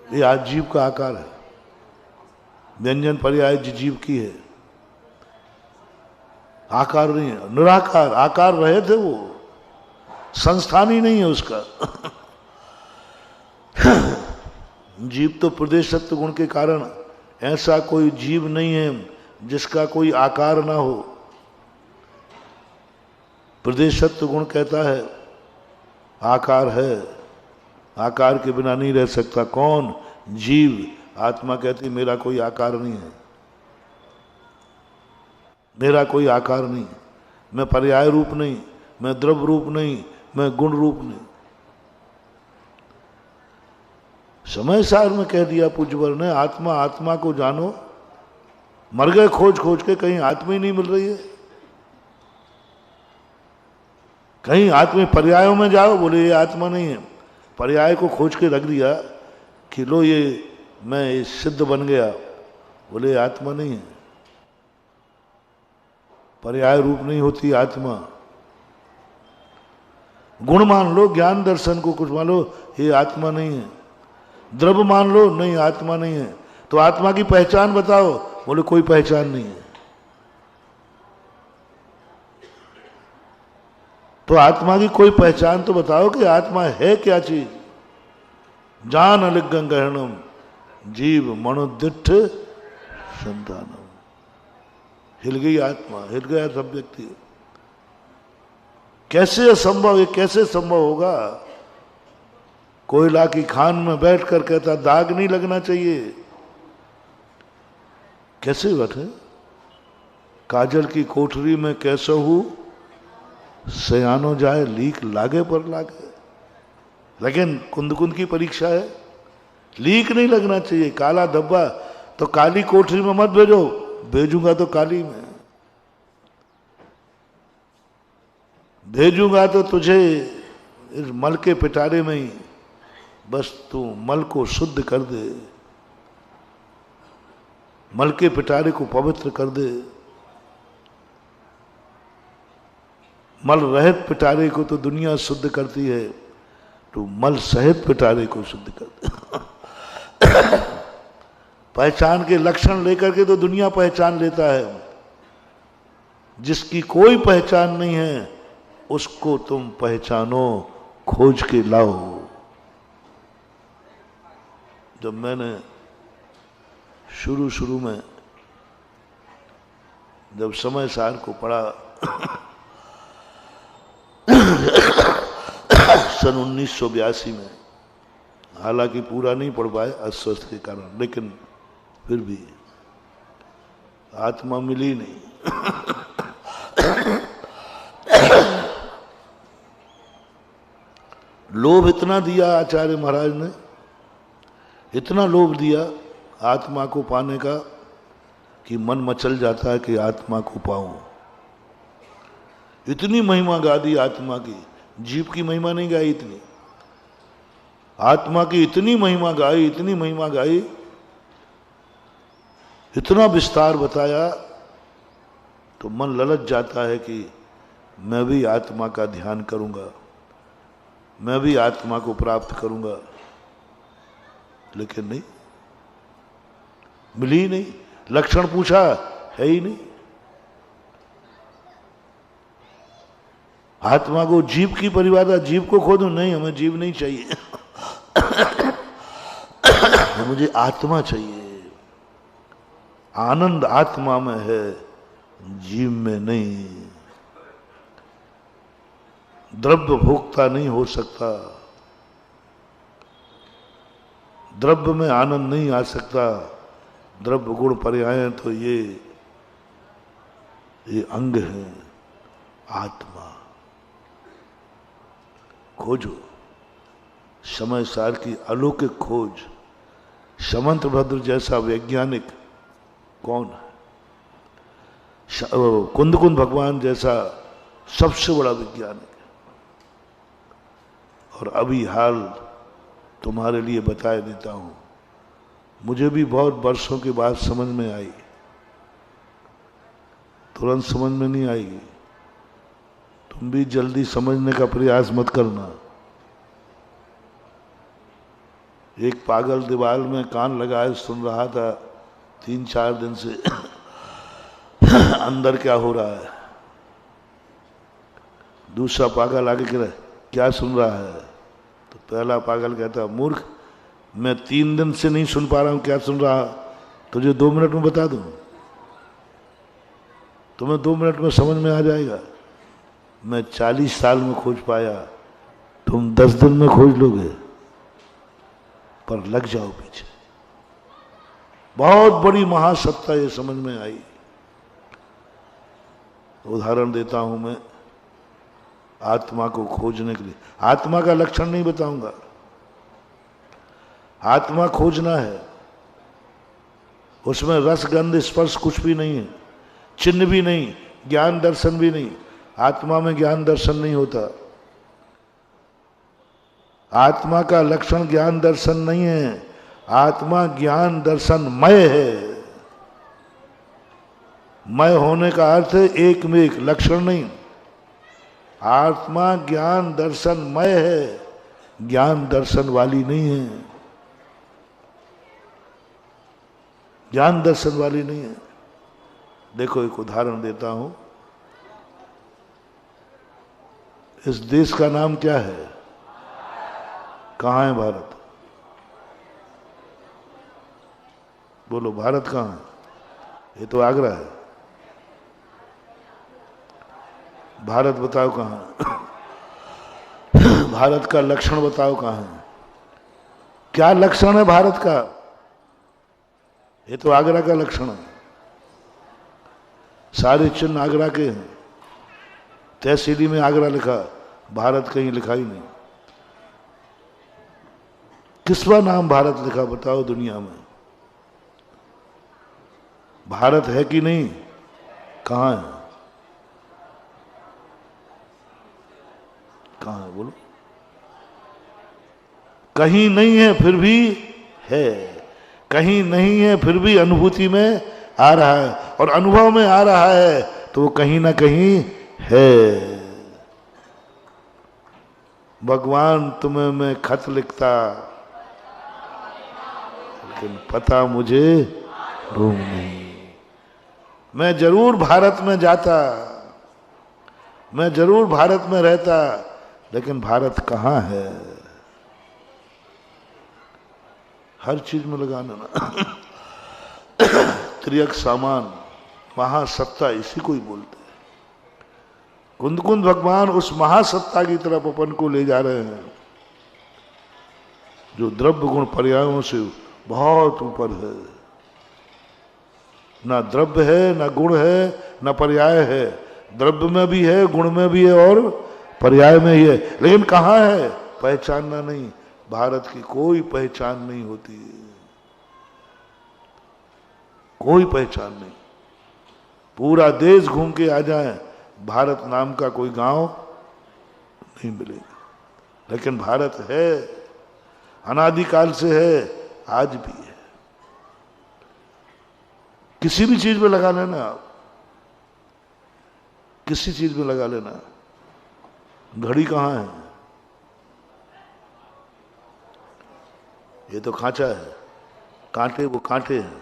ये आज जीव का आकार है। व्यंजन पर्याय जीव की है, आकार नहीं है, निराकार। आकार रहे थे वो, संस्थान ही नहीं है उसका। जीव तो प्रदेशत्व गुण के कारण, ऐसा कोई जीव नहीं है जिसका कोई आकार ना हो। प्रदेशत्व गुण कहता है आकार है, आकार के बिना नहीं रह सकता। कौन? जीव। आत्मा कहती मेरा कोई आकार नहीं है, मेरा कोई आकार नहीं, मैं पर्याय रूप नहीं, मैं द्रव्य रूप नहीं, मैं गुण रूप नहीं। समय सार में कह दिया पूज्यवर ने, आत्मा आत्मा को जानो। मर गए खोज खोज के, कहीं आत्मा ही नहीं मिल रही है। कहीं आत्मा पर्यायों में जाओ, बोले ये आत्मा नहीं है। पर्याय को खोज के रख दिया कि लो ये मैं सिद्ध बन गया, बोले आत्मा नहीं है। पर्याय रूप नहीं होती आत्मा। गुण मान लो, ज्ञान दर्शन को कुछ मान लो, ये आत्मा नहीं है। द्रव्य मान लो, नहीं आत्मा नहीं है। तो आत्मा की पहचान बताओ, बोले कोई पहचान नहीं है। तो आत्मा की कोई पहचान तो बताओ कि आत्मा है क्या चीज। जान अलिगं गहनम जीव मणोदिठ संतानम। हिल गई आत्मा, हिल गया सब व्यक्ति। कैसे असंभव, ये कैसे संभव होगा? कोयला की खान में बैठकर कहता दाग नहीं लगना चाहिए, कैसे बैठे? काजल की कोठरी में कैसे हूं सयानो जाए लीक लागे पर लागे। लेकिन कुंद कुंद की परीक्षा है, लीक नहीं लगना चाहिए। काला धब्बा तो काली कोठरी में मत भेजो, भेजूंगा तो काली में भेजूंगा, तो तुझे इस मल के पिटारे में ही बस तू मल को शुद्ध कर दे, मल के पिटारे को पवित्र कर दे। मल रहित पिटारे को तो दुनिया शुद्ध करती है, तो मल सहित पिटारे को शुद्ध कर दे। पहचान के लक्षण लेकर के तो दुनिया पहचान लेता है। जिसकी कोई पहचान नहीं है उसको तुम पहचानो, खोज के लाओ। जब मैंने शुरू में जब समय सार को पढ़ा सन 1982 में, हालांकि पूरा नहीं पढ़ पाए अस्वस्थ के कारण, लेकिन फिर भी आत्मा मिली नहीं। लोभ इतना दिया आचार्य महाराज ने, इतना लोभ दिया आत्मा को पाने का कि मन मचल जाता है कि आत्मा को पाऊं। इतनी महिमा गा दी आत्मा की, जीव की महिमा नहीं गाई इतनी, आत्मा की इतनी महिमा गाई, इतनी महिमा गाई, इतना विस्तार बताया, तो मन ललच जाता है कि मैं भी आत्मा का ध्यान करूंगा, मैं भी आत्मा को प्राप्त करूंगा। लेकिन नहीं, मिली नहीं। लक्षण पूछा, है ही नहीं। आत्मा को जीव की परिभाषा, जीव को खोदो, नहीं हमें जीव नहीं चाहिए। मुझे आत्मा चाहिए। आनंद आत्मा में है, जीव में नहीं। द्रव्य भोक्ता नहीं हो सकता, द्रव्य में आनंद नहीं आ सकता। द्रव्य गुण पर्याय तो ये अंग है। आत्मा खोजो। समय सार की अलौकिक खोज। समंत भद्र जैसा वैज्ञानिक कौन है? कुंद कुंद भगवान जैसा सबसे बड़ा वैज्ञानिक है। और अभी हाल तुम्हारे लिए बता देता हूं, मुझे भी बहुत वर्षों के बाद समझ में आई, तुरंत समझ में नहीं आएगी। तुम भी जल्दी समझने का प्रयास मत करना। एक पागल दीवार में कान लगाए सुन रहा था 3-4 दिन से अंदर क्या हो रहा है। दूसरा पागल आगे कह रहा है क्या सुन रहा है, तो पहला पागल कहता मूर्ख, मैं 3 दिन से नहीं सुन पा रहा हूं क्या सुन रहा, तुझे 2 मिनट में बता दूं, तुम्हें 2 मिनट में समझ में आ जाएगा। मैं 40 साल में खोज पाया, तुम 10 दिन में खोज लोगे, पर लग जाओ पीछे। बहुत बड़ी महासत्ता ये समझ में आई। उदाहरण देता हूं मैं आत्मा को खोजने के लिए। आत्मा का लक्षण नहीं बताऊंगा, आत्मा खोजना है, उसमें रस गंध स्पर्श कुछ भी नहीं है, चिन्ह भी नहीं, ज्ञान दर्शन भी नहीं। आत्मा में ज्ञान दर्शन नहीं होता। आत्मा का लक्षण ज्ञान दर्शन नहीं है, आत्मा ज्ञान दर्शन मय है। मय होने का अर्थ है एक में एक, लक्षण नहीं। आत्मा ज्ञान दर्शन मय है, ज्ञान दर्शन वाली नहीं है, ज्ञान दर्शन वाली नहीं है। देखो एक उदाहरण देता हूं, इस देश का नाम क्या है, कहां है भारत, बोलो भारत कहां है, ये तो आगरा है। भारत बताओ कहां है, भारत का लक्षण बताओ कहां है, क्या लक्षण है भारत का, ये तो आगरा का लक्षण है। सारे चिन्ह आगरा के हैं, तहसीली में आगरा लिखा, भारत कहीं लिखा ही नहीं। किसवा नाम भारत लिखा बताओ दुनिया में, भारत है कि नहीं, कहां है, कहां है बोलो, कहीं नहीं है फिर भी है, कहीं नहीं है फिर भी अनुभूति में आ रहा है, और अनुभव में आ रहा है तो वो कहीं ना कहीं है। भगवान तुम्हें मैं खत लिखता, लेकिन पता मुझे रूम नहीं। मैं जरूर भारत में जाता, मैं जरूर भारत में रहता, लेकिन भारत कहाँ है। हर चीज में लगाना ना त्रियक सामान, महासत्ता, इसी को ही बोलते हैं। कुंद कुंद भगवान उस महासत्ता की तरफ अपन को ले जा रहे हैं जो द्रव्य गुण पर्यायों से बहुत ऊपर है। ना द्रव्य है, ना गुण है, ना पर्याय है। द्रव्य में भी है, गुण में भी है और पर्याय में ही है, लेकिन कहाँ है पहचानना नहीं। भारत की कोई पहचान नहीं होती, कोई पहचान नहीं। पूरा देश घूम के आ जाए, भारत नाम का कोई गांव नहीं मिलेगा, लेकिन भारत है, अनादिकाल से है, आज भी है। किसी भी चीज में लगा लेना आप, किसी चीज में लगा लेना। घड़ी कहां है, ये तो खांचा है, कांटे वो कांटे हैं,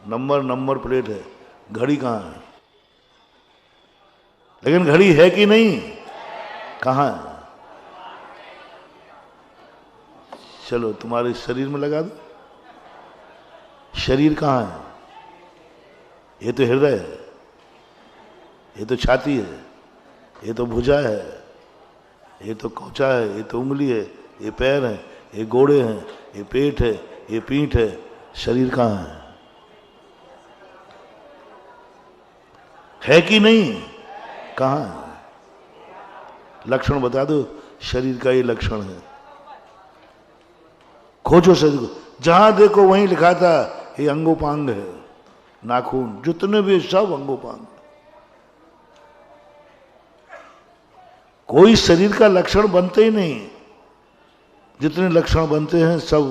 नंबर प्लेट है, घड़ी कहां है, लेकिन घड़ी है कि नहीं, कहां है। चलो तुम्हारे शरीर में लगा दो, शरीर कहां है, ये तो हृदय है, ये तो छाती है, ये तो भुजा है, ये तो कौचा है, ये तो उंगली है, ये पैर है, ये गोड़े हैं, ये पेट है, ये पीठ है। शरीर कहां है कि नहीं, कहां है। लक्षण बता दो, शरीर का ये लक्षण है। खोजो शरीर को, जहां देखो वहीं लिखा था ये अंगोपांग है, नाखून, जितने भी सब अंगोपांग। कोई शरीर का लक्षण बनते ही नहीं, जितने लक्षण बनते हैं सब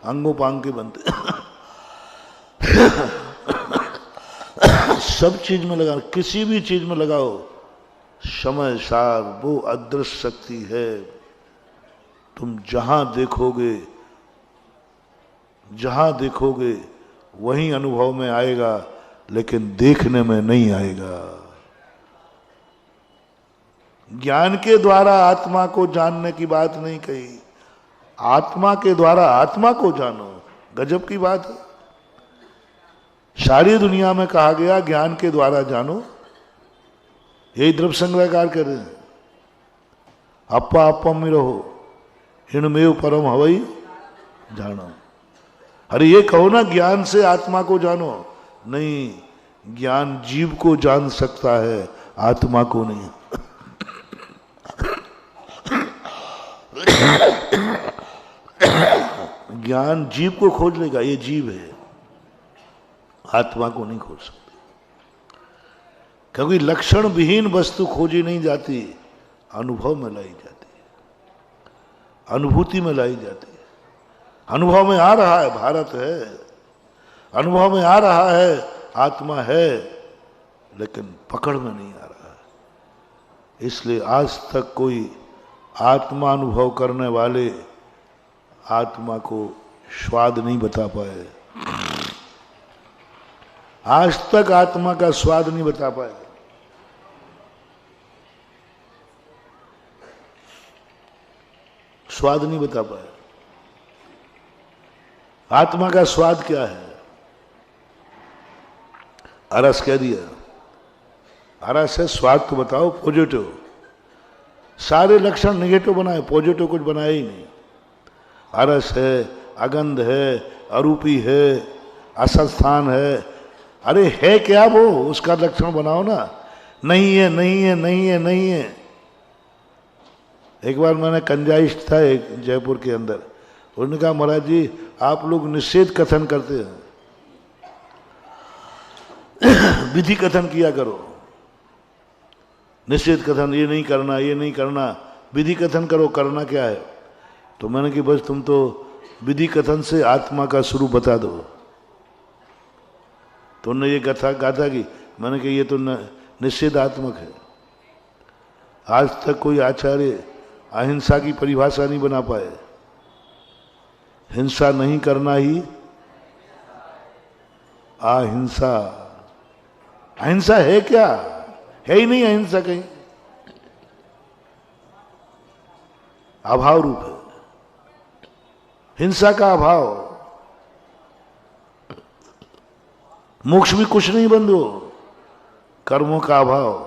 अंगोपांग के बनते हैं। सब चीज में लगाओ, किसी भी चीज में लगाओ, समय सार वो अदृश्य शक्ति है। तुम जहां देखोगे वही अनुभव में आएगा, लेकिन देखने में नहीं आएगा। ज्ञान के द्वारा आत्मा को जानने की बात नहीं कही, आत्मा के द्वारा आत्मा को जानो। गजब की बात है। सारी दुनिया में कहा गया ज्ञान के द्वारा जानो, यही द्रव्य संग्रहकार कर रहे हैं। अप्पा अप्पम में रहो, हिणमेव परम हवई जानो। अरे ये कहो ना ज्ञान से आत्मा को जानो, नहीं, ज्ञान जीव को जान सकता है, आत्मा को नहीं। ज्ञान जीव को खोज लेगा, ये जीव है, आत्मा को नहीं खोज सकता। क्योंकि लक्षण विहीन वस्तु खोजी नहीं जाती, अनुभव में लाई जाती है, अनुभूति में लाई जाती है। अनुभव में आ रहा है भारत है, अनुभव में आ रहा है आत्मा है, लेकिन पकड़ में नहीं आ रहा है। इसलिए आज तक कोई आत्मा अनुभव करने वाले आत्मा को स्वाद नहीं बता पाए, आज तक आत्मा का स्वाद नहीं बता पाए। स्वाद नहीं बता पाए। आत्मा का स्वाद क्या है? अरस कह दिया, अरस है, स्वाद तो बताओ पॉजिटिव। सारे लक्षण निगेटिव बनाए, पॉजिटिव कुछ बनाया ही नहीं। अरस है, अगंध है, अरूपी है, असंस्थान है। अरे है क्या वो, उसका लक्षण बनाओ ना। नहीं है, नहीं है, नहीं है, नहीं है। एक बार मैंने कंजाइश था एक जयपुर के अंदर, उन्होंने कहा महाराज जी आप लोग निषेध कथन करते हैं, विधि कथन किया करो। निषेध कथन, ये नहीं करना, ये नहीं करना, विधि कथन करो, करना क्या है? तो मैंने कि बस तुम तो विधि कथन से आत्मा का स्वरूप बता दो। तो उन्होंने ये गाथा की, मैंने कि ये तो निषेधात्मक है। आज तक कोई आचार्य अहिंसा की परिभाषा नहीं बना पाए। हिंसा नहीं करना ही अहिंसा। अहिंसा है क्या? है ही नहीं अहिंसा कहीं, अभाव रूप है, हिंसा का अभाव। मोक्ष भी कुछ नहीं बंधु, कर्मों का अभाव।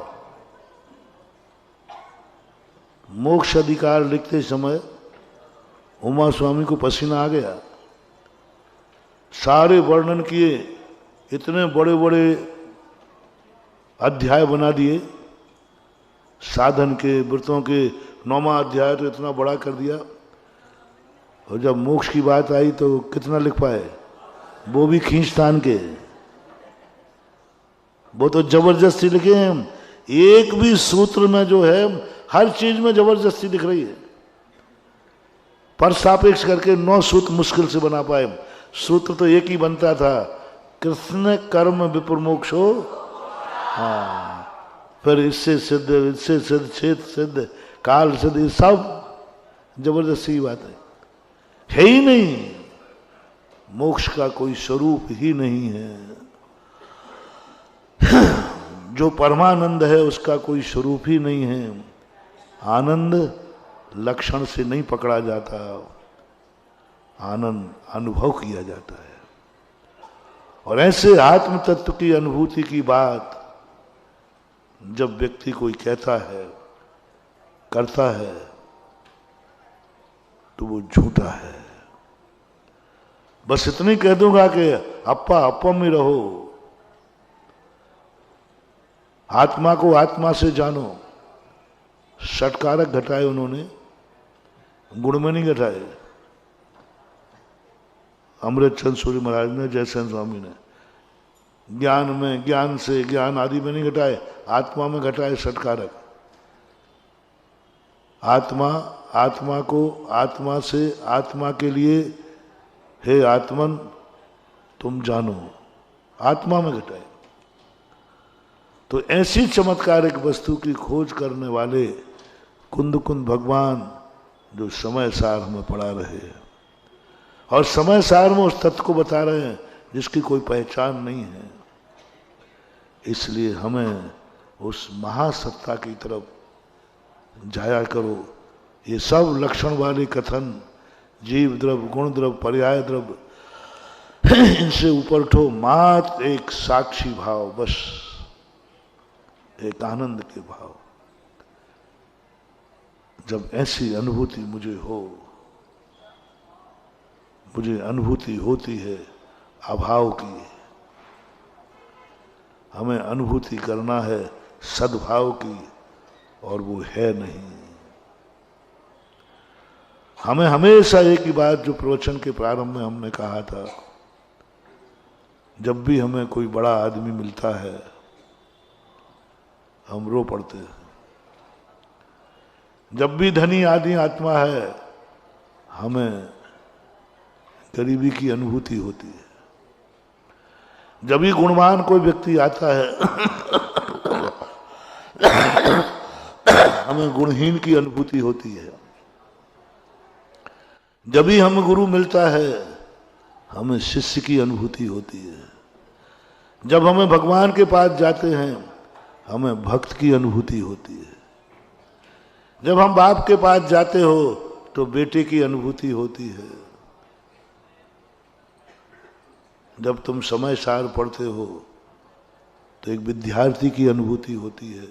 मोक्ष अधिकार लिखते समय उमा स्वामी को पसीना आ गया। सारे वर्णन किए, इतने बड़े बड़े अध्याय बना दिए साधन के, व्रतों के। 9वां अध्याय तो इतना बड़ा कर दिया, और जब मोक्ष की बात आई तो कितना लिख पाए? वो भी खींचतान के, वो तो जबरदस्ती लिखे हैं। एक भी सूत्र में जो है, हर चीज में जबरदस्ती दिख रही है। पर सापेक्ष करके 9 सूत्र मुश्किल से बना पाए। सूत्र तो एक ही बनता था, कृष्ण कर्म विपुर मोक्षो। हाँ, फिर इससे सिद्ध, इससे सिद्ध, क्षेत्र सिद्ध, काल सिद्ध, ये सब जबरदस्ती की बात है ही नहीं। मोक्ष का कोई स्वरूप ही नहीं है। जो परमानंद है उसका कोई स्वरूप ही नहीं है। आनंद लक्षण से नहीं पकड़ा जाता, आनंद अनुभव किया जाता है। और ऐसे आत्म तत्व की अनुभूति की बात जब व्यक्ति कोई कहता है, करता है, तो वो झूठा है। बस इतनी कह दूंगा कि अप्पा अप्पम में रहो, आत्मा को आत्मा से जानो। षटकारक घटाए उन्होंने, गुण में नहीं घटाए। अमृत चंद सूर्य महाराज ने, जयसेन स्वामी ने ज्ञान में, ज्ञान से, ज्ञान आदि में नहीं घटाए, आत्मा में घटाए षटकारक। आत्मा, आत्मा को आत्मा से, आत्मा के लिए, हे आत्मन तुम जानो, आत्मा में घटाए। तो ऐसी चमत्कारिक वस्तु की खोज करने वाले कुंद कुंद भगवान जो समय सार हमें पढ़ा रहे हैं, और समय सार में उस तत्व को बता रहे हैं जिसकी कोई पहचान नहीं है। इसलिए हमें उस महासत्ता की तरफ जाया करो। ये सब लक्षण वाले कथन, जीव द्रव्य, गुण द्रव्य, पर्याय द्रव्य, इनसे ऊपर उठो, मात्र एक साक्षी भाव, बस एक आनंद के भाव। जब ऐसी अनुभूति मुझे हो, मुझे अनुभूति होती है अभाव की, हमें अनुभूति करना है सद्भाव की, और वो है नहीं। हमें हमेशा एक ही बात, जो प्रवचन के प्रारंभ में हमने कहा था, जब भी हमें कोई बड़ा आदमी मिलता है हम रो पड़ते हैं। जब भी धनी आदमी आत्मा है हमें गरीबी की अनुभूति होती है। जब भी गुणवान कोई व्यक्ति आता है हमें गुणहीन की अनुभूति होती है। जब भी हमें गुरु मिलता है हमें शिष्य की अनुभूति होती है। जब हमें भगवान के पास जाते हैं हमें भक्त की अनुभूति होती है। जब हम बाप के पास जाते हो तो बेटे की अनुभूति होती है। जब तुम समय सार पढ़ते हो तो एक विद्यार्थी की अनुभूति होती है।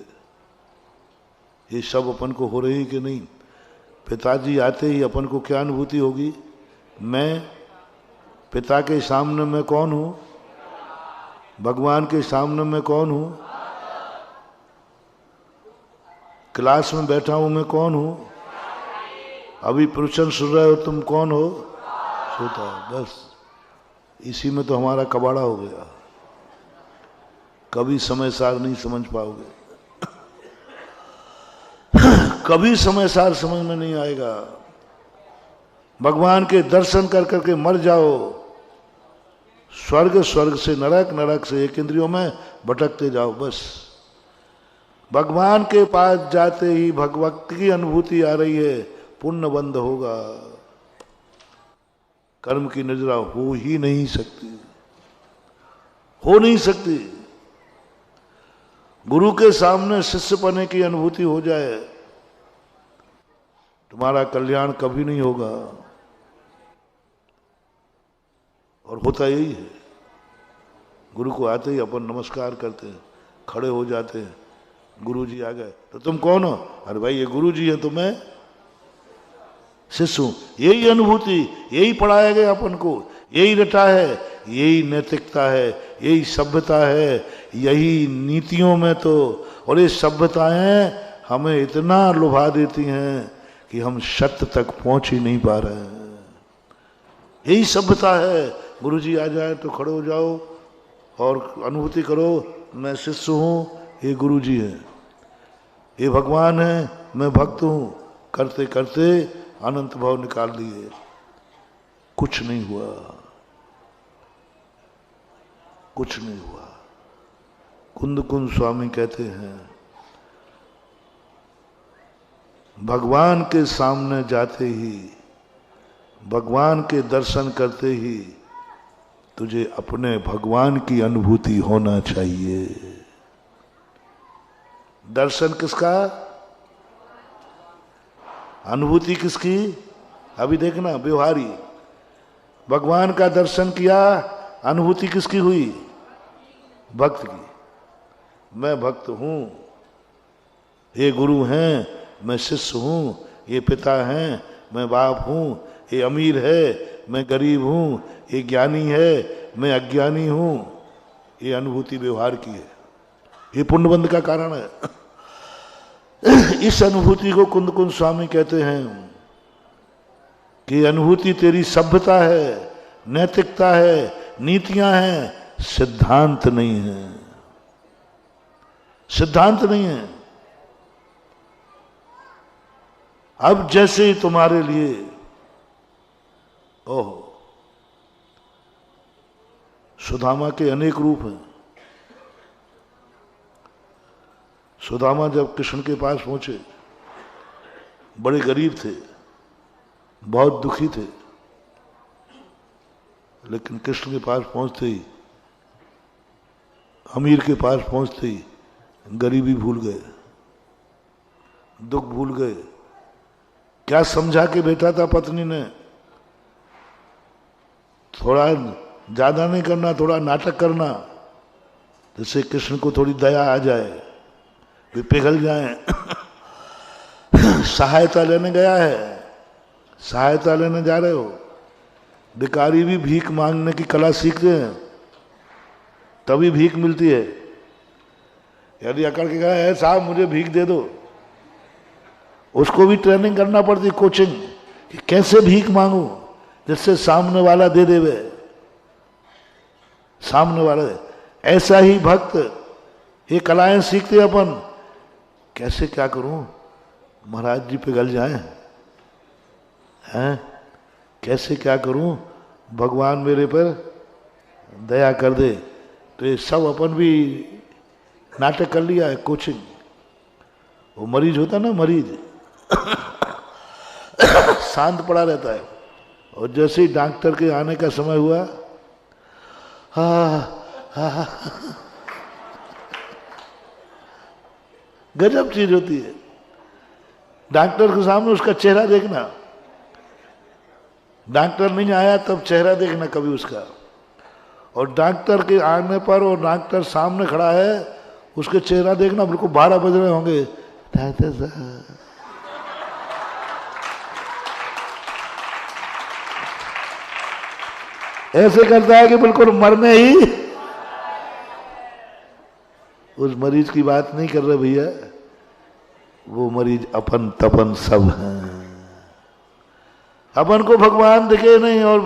ये सब अपन को हो रही कि नहीं? पिताजी आते ही अपन को क्या अनुभूति होगी? मैं पिता के सामने मैं कौन हूं? भगवान के सामने मैं कौन हूं? क्लास में बैठा हूं मैं कौन हूं? अभी प्रवचन सुन रहे हो तुम कौन हो? श्रोता। बस इसी में तो हमारा कबाड़ा हो गया। कभी समय सार नहीं समझ पाओगे, कभी समय सार समझ में नहीं आएगा। भगवान के दर्शन कर करके मर जाओ, स्वर्ग, स्वर्ग से नरक, नरक से एक इंद्रियों में भटकते जाओ। बस भगवान के पास जाते ही भगवत की अनुभूति आ रही है, पुण्य बंद होगा, कर्म की निद्रा हो ही नहीं सकती, हो नहीं सकती। गुरु के सामने शिष्य पने की अनुभूति हो जाए, तुम्हारा कल्याण कभी नहीं होगा। और होता यही है। गुरु को आते ही अपन नमस्कार करते हैं, खड़े हो जाते हैं, गुरु जी आ गए तो तुम कौन हो? अरे भाई ये गुरु जी है तो मैं शिष्य हूं। यही अनुभूति, यही पढ़ाया गया अपन को, यही रटा है, यही नैतिकता है, यही सभ्यता है, यही नीतियों में तो। और ये सभ्यताएं हमें इतना लुभा देती हैं कि हम सत्य तक पहुंच ही नहीं पा रहे हैं। यही सभ्यता है। गुरु जी आ जाए तो खड़े हो जाओ और अनुभूति करो, मैं शिष्य हूं, ये गुरु जी है, ये भगवान है, मैं भक्त हूं। करते करते अनंत भाव निकाल लिए, कुछ नहीं हुआ, कुछ नहीं हुआ। कुंद कुंद स्वामी कहते हैं, भगवान के सामने जाते ही, भगवान के दर्शन करते ही तुझे अपने भगवान की अनुभूति होना चाहिए। दर्शन किसका? अनुभूति किसकी? अभी देखना, व्यवहारी। भगवान का दर्शन किया, अनुभूति किसकी हुई? भक्त की। मैं भक्त हूं, ये गुरु हैं, मैं शिष्य हूं, ये पिता हैं, मैं बाप हूं, ये अमीर है, मैं गरीब हूं, ये ज्ञानी है, मैं अज्ञानी हूं। ये अनुभूति व्यवहार की है, ये पुण्यबंध का कारण है। इस अनुभूति को कुंद कुंद स्वामी कहते हैं कि अनुभूति तेरी सभ्यता है, नैतिकता है, नीतियां हैं, सिद्धांत नहीं है, सिद्धांत नहीं है। अब जैसे ही तुम्हारे लिए ओह सुदामा के अनेक रूप हैं। सुदामा जब कृष्ण के पास पहुंचे, बड़े गरीब थे, बहुत दुखी थे, लेकिन कृष्ण के पास पहुंचते ही, अमीर के पास पहुंचते ही गरीबी भूल गए, दुख भूल गए। क्या समझा के बैठा था पत्नी ने, थोड़ा ज्यादा नहीं करना, थोड़ा नाटक करना, जिससे कृष्ण को थोड़ी दया आ जाए, वे पिघल जाएं। सहायता लेने गया है, सहायता लेने जा रहे हो। भिखारी भी भीख मांगने की कला सीखते हैं, तभी भीख मिलती है। यदि अकड़ के कहा है साहब मुझे भीख दे दो, उसको भी ट्रेनिंग करना पड़ती, कोचिंग, कि कैसे भीख मांगू जिससे सामने वाला दे देवे, सामने वाला दे। ऐसा ही भक्त ये कलाएं सीखते अपन, कैसे क्या करूं महाराज जी पिघल जाएं, हैं कैसे क्या करूं भगवान मेरे पर दया कर दे। तो ये सब अपन भी नाटक कर लिया है, कोचिंग। वो मरीज होता ना, मरीज शांत पड़ा रहता है, और जैसे ही डॉक्टर के आने का समय हुआ, गजब चीज होती है। डॉक्टर के सामने उसका चेहरा देखना, डॉक्टर नहीं आया तब चेहरा देखना कभी उसका, और डॉक्टर के आने पर और डॉक्टर सामने खड़ा है उसके चेहरा देखना। बिल्कुल 12 बज रहे होंगे, डॉक्टर साहब ऐसे करता है कि बिल्कुल मरने ही। उस मरीज की बात नहीं कर रहे भैया, वो मरीज अपन तपन सब हैं। अपन को भगवान दिखे नहीं, और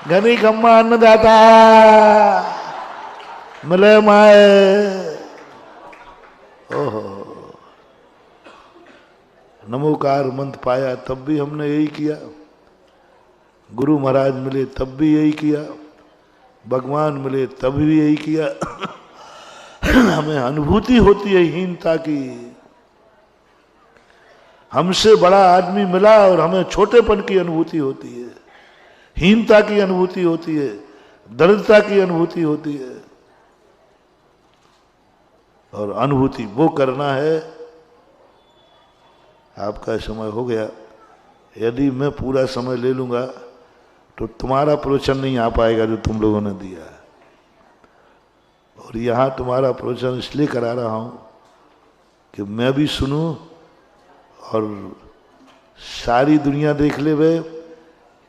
घनी खम्मा अन्नदाता मिले माए। ओहो, नमोकार मंत्र पाया तब भी हमने यही किया, गुरु महाराज मिले तब भी यही किया, भगवान मिले तब भी यही किया। हमें अनुभूति होती है हीनता की, हमसे बड़ा आदमी मिला और हमें छोटेपन की अनुभूति होती है, हीनता की अनुभूति होती है, दरिद्रता की अनुभूति होती है। और अनुभूति वो करना है। आपका समय हो गया, यदि मैं पूरा समय ले लूंगा तो तुम्हारा प्रवचन नहीं आ पाएगा जो तुम लोगों ने दिया है। और यहां तुम्हारा प्रवचन इसलिए करा रहा हूं कि मैं भी सुनूं और सारी दुनिया देख ले वे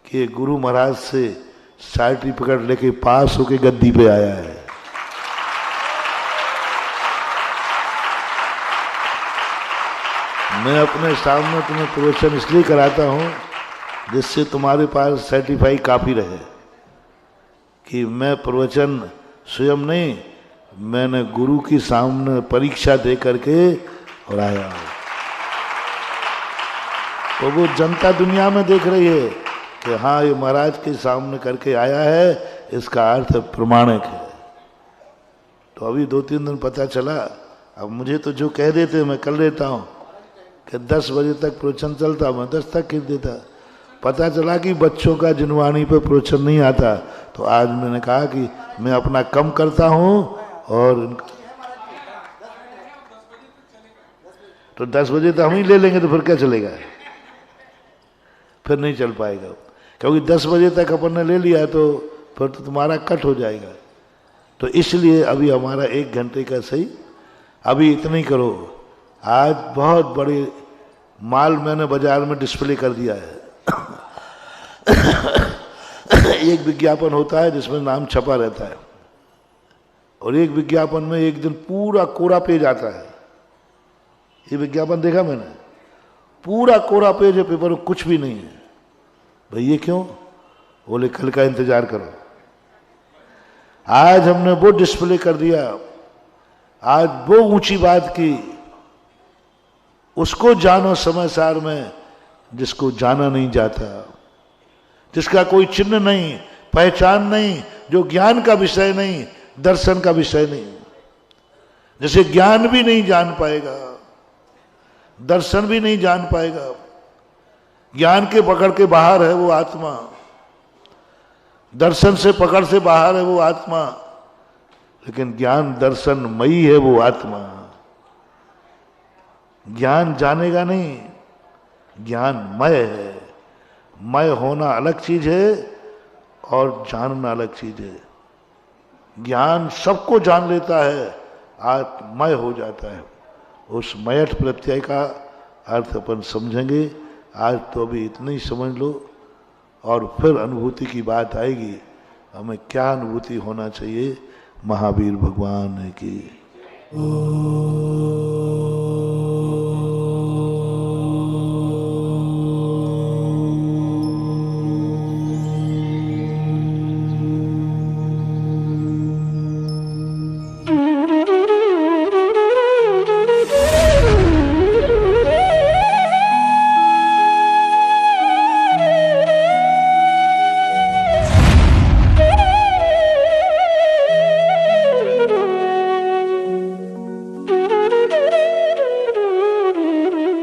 कि गुरु महाराज से सर्टिफिकेट लेके पास होके गद्दी पे आया है। मैं अपने सामने तुम्हें प्रवचन इसलिए कराता हूं जिससे तुम्हारे पास सर्टिफाई काफी रहे कि मैं प्रवचन स्वयं नहीं, मैंने गुरु की सामने परीक्षा दे करके और आया हूं। तो वो जनता दुनिया में देख रही है कि हाँ ये महाराज के सामने करके आया है, इसका अर्थ प्रमाणिक है। तो अभी 2-3 दिन पता चला। अब मुझे तो जो कह देते मैं कर लेता हूँ कि 10 बजे तक प्रवचन चलता, मैं 10 तक खींच देता। पता चला कि बच्चों का जिनवाणी पे प्रवचन नहीं आता, तो आज मैंने कहा कि मैं अपना कम करता हूँ और तो 10 बजे तो हम ही ले लेंगे, तो फिर क्या चलेगा, फिर नहीं चल पाएगा। क्योंकि 10 बजे तक अपन ने ले लिया तो फिर तो तुम्हारा कट हो जाएगा। तो इसलिए अभी हमारा 1 घंटे का सही, अभी इतना ही करो। आज बहुत बड़े माल मैंने बाजार में डिस्प्ले कर दिया है। एक विज्ञापन होता है जिसमें नाम छपा रहता है, और एक विज्ञापन में एक दिन पूरा कोरा पेज आता है। ये विज्ञापन देखा मैंने, पूरा कोरा पेज है, पेपर में कुछ भी नहीं है। भाई ये क्यों? बोले कल का इंतजार करो। आज हमने वो डिस्प्ले कर दिया, आज वो ऊंची बात की, उसको जानो समय सार में जिसको जाना नहीं जाता, जिसका कोई चिन्ह नहीं, पहचान नहीं, जो ज्ञान का विषय नहीं, दर्शन का विषय नहीं, जैसे ज्ञान भी नहीं जान पाएगा, दर्शन भी नहीं जान पाएगा। ज्ञान के पकड़ के बाहर है वो आत्मा, दर्शन से पकड़ से बाहर है वो आत्मा, लेकिन ज्ञान दर्शन मई है वो आत्मा। ज्ञान जानेगा नहीं, ज्ञान मय है। मय होना अलग चीज है और जानना अलग चीज है। ज्ञान सबको जान लेता है, आत्मय हो जाता है। उस मयठ प्रत्यय का अर्थ अपन समझेंगे। आज तो अभी इतना ही समझ लो, और फिर अनुभूति की बात आएगी, हमें क्या अनुभूति होना चाहिए। महावीर भगवान की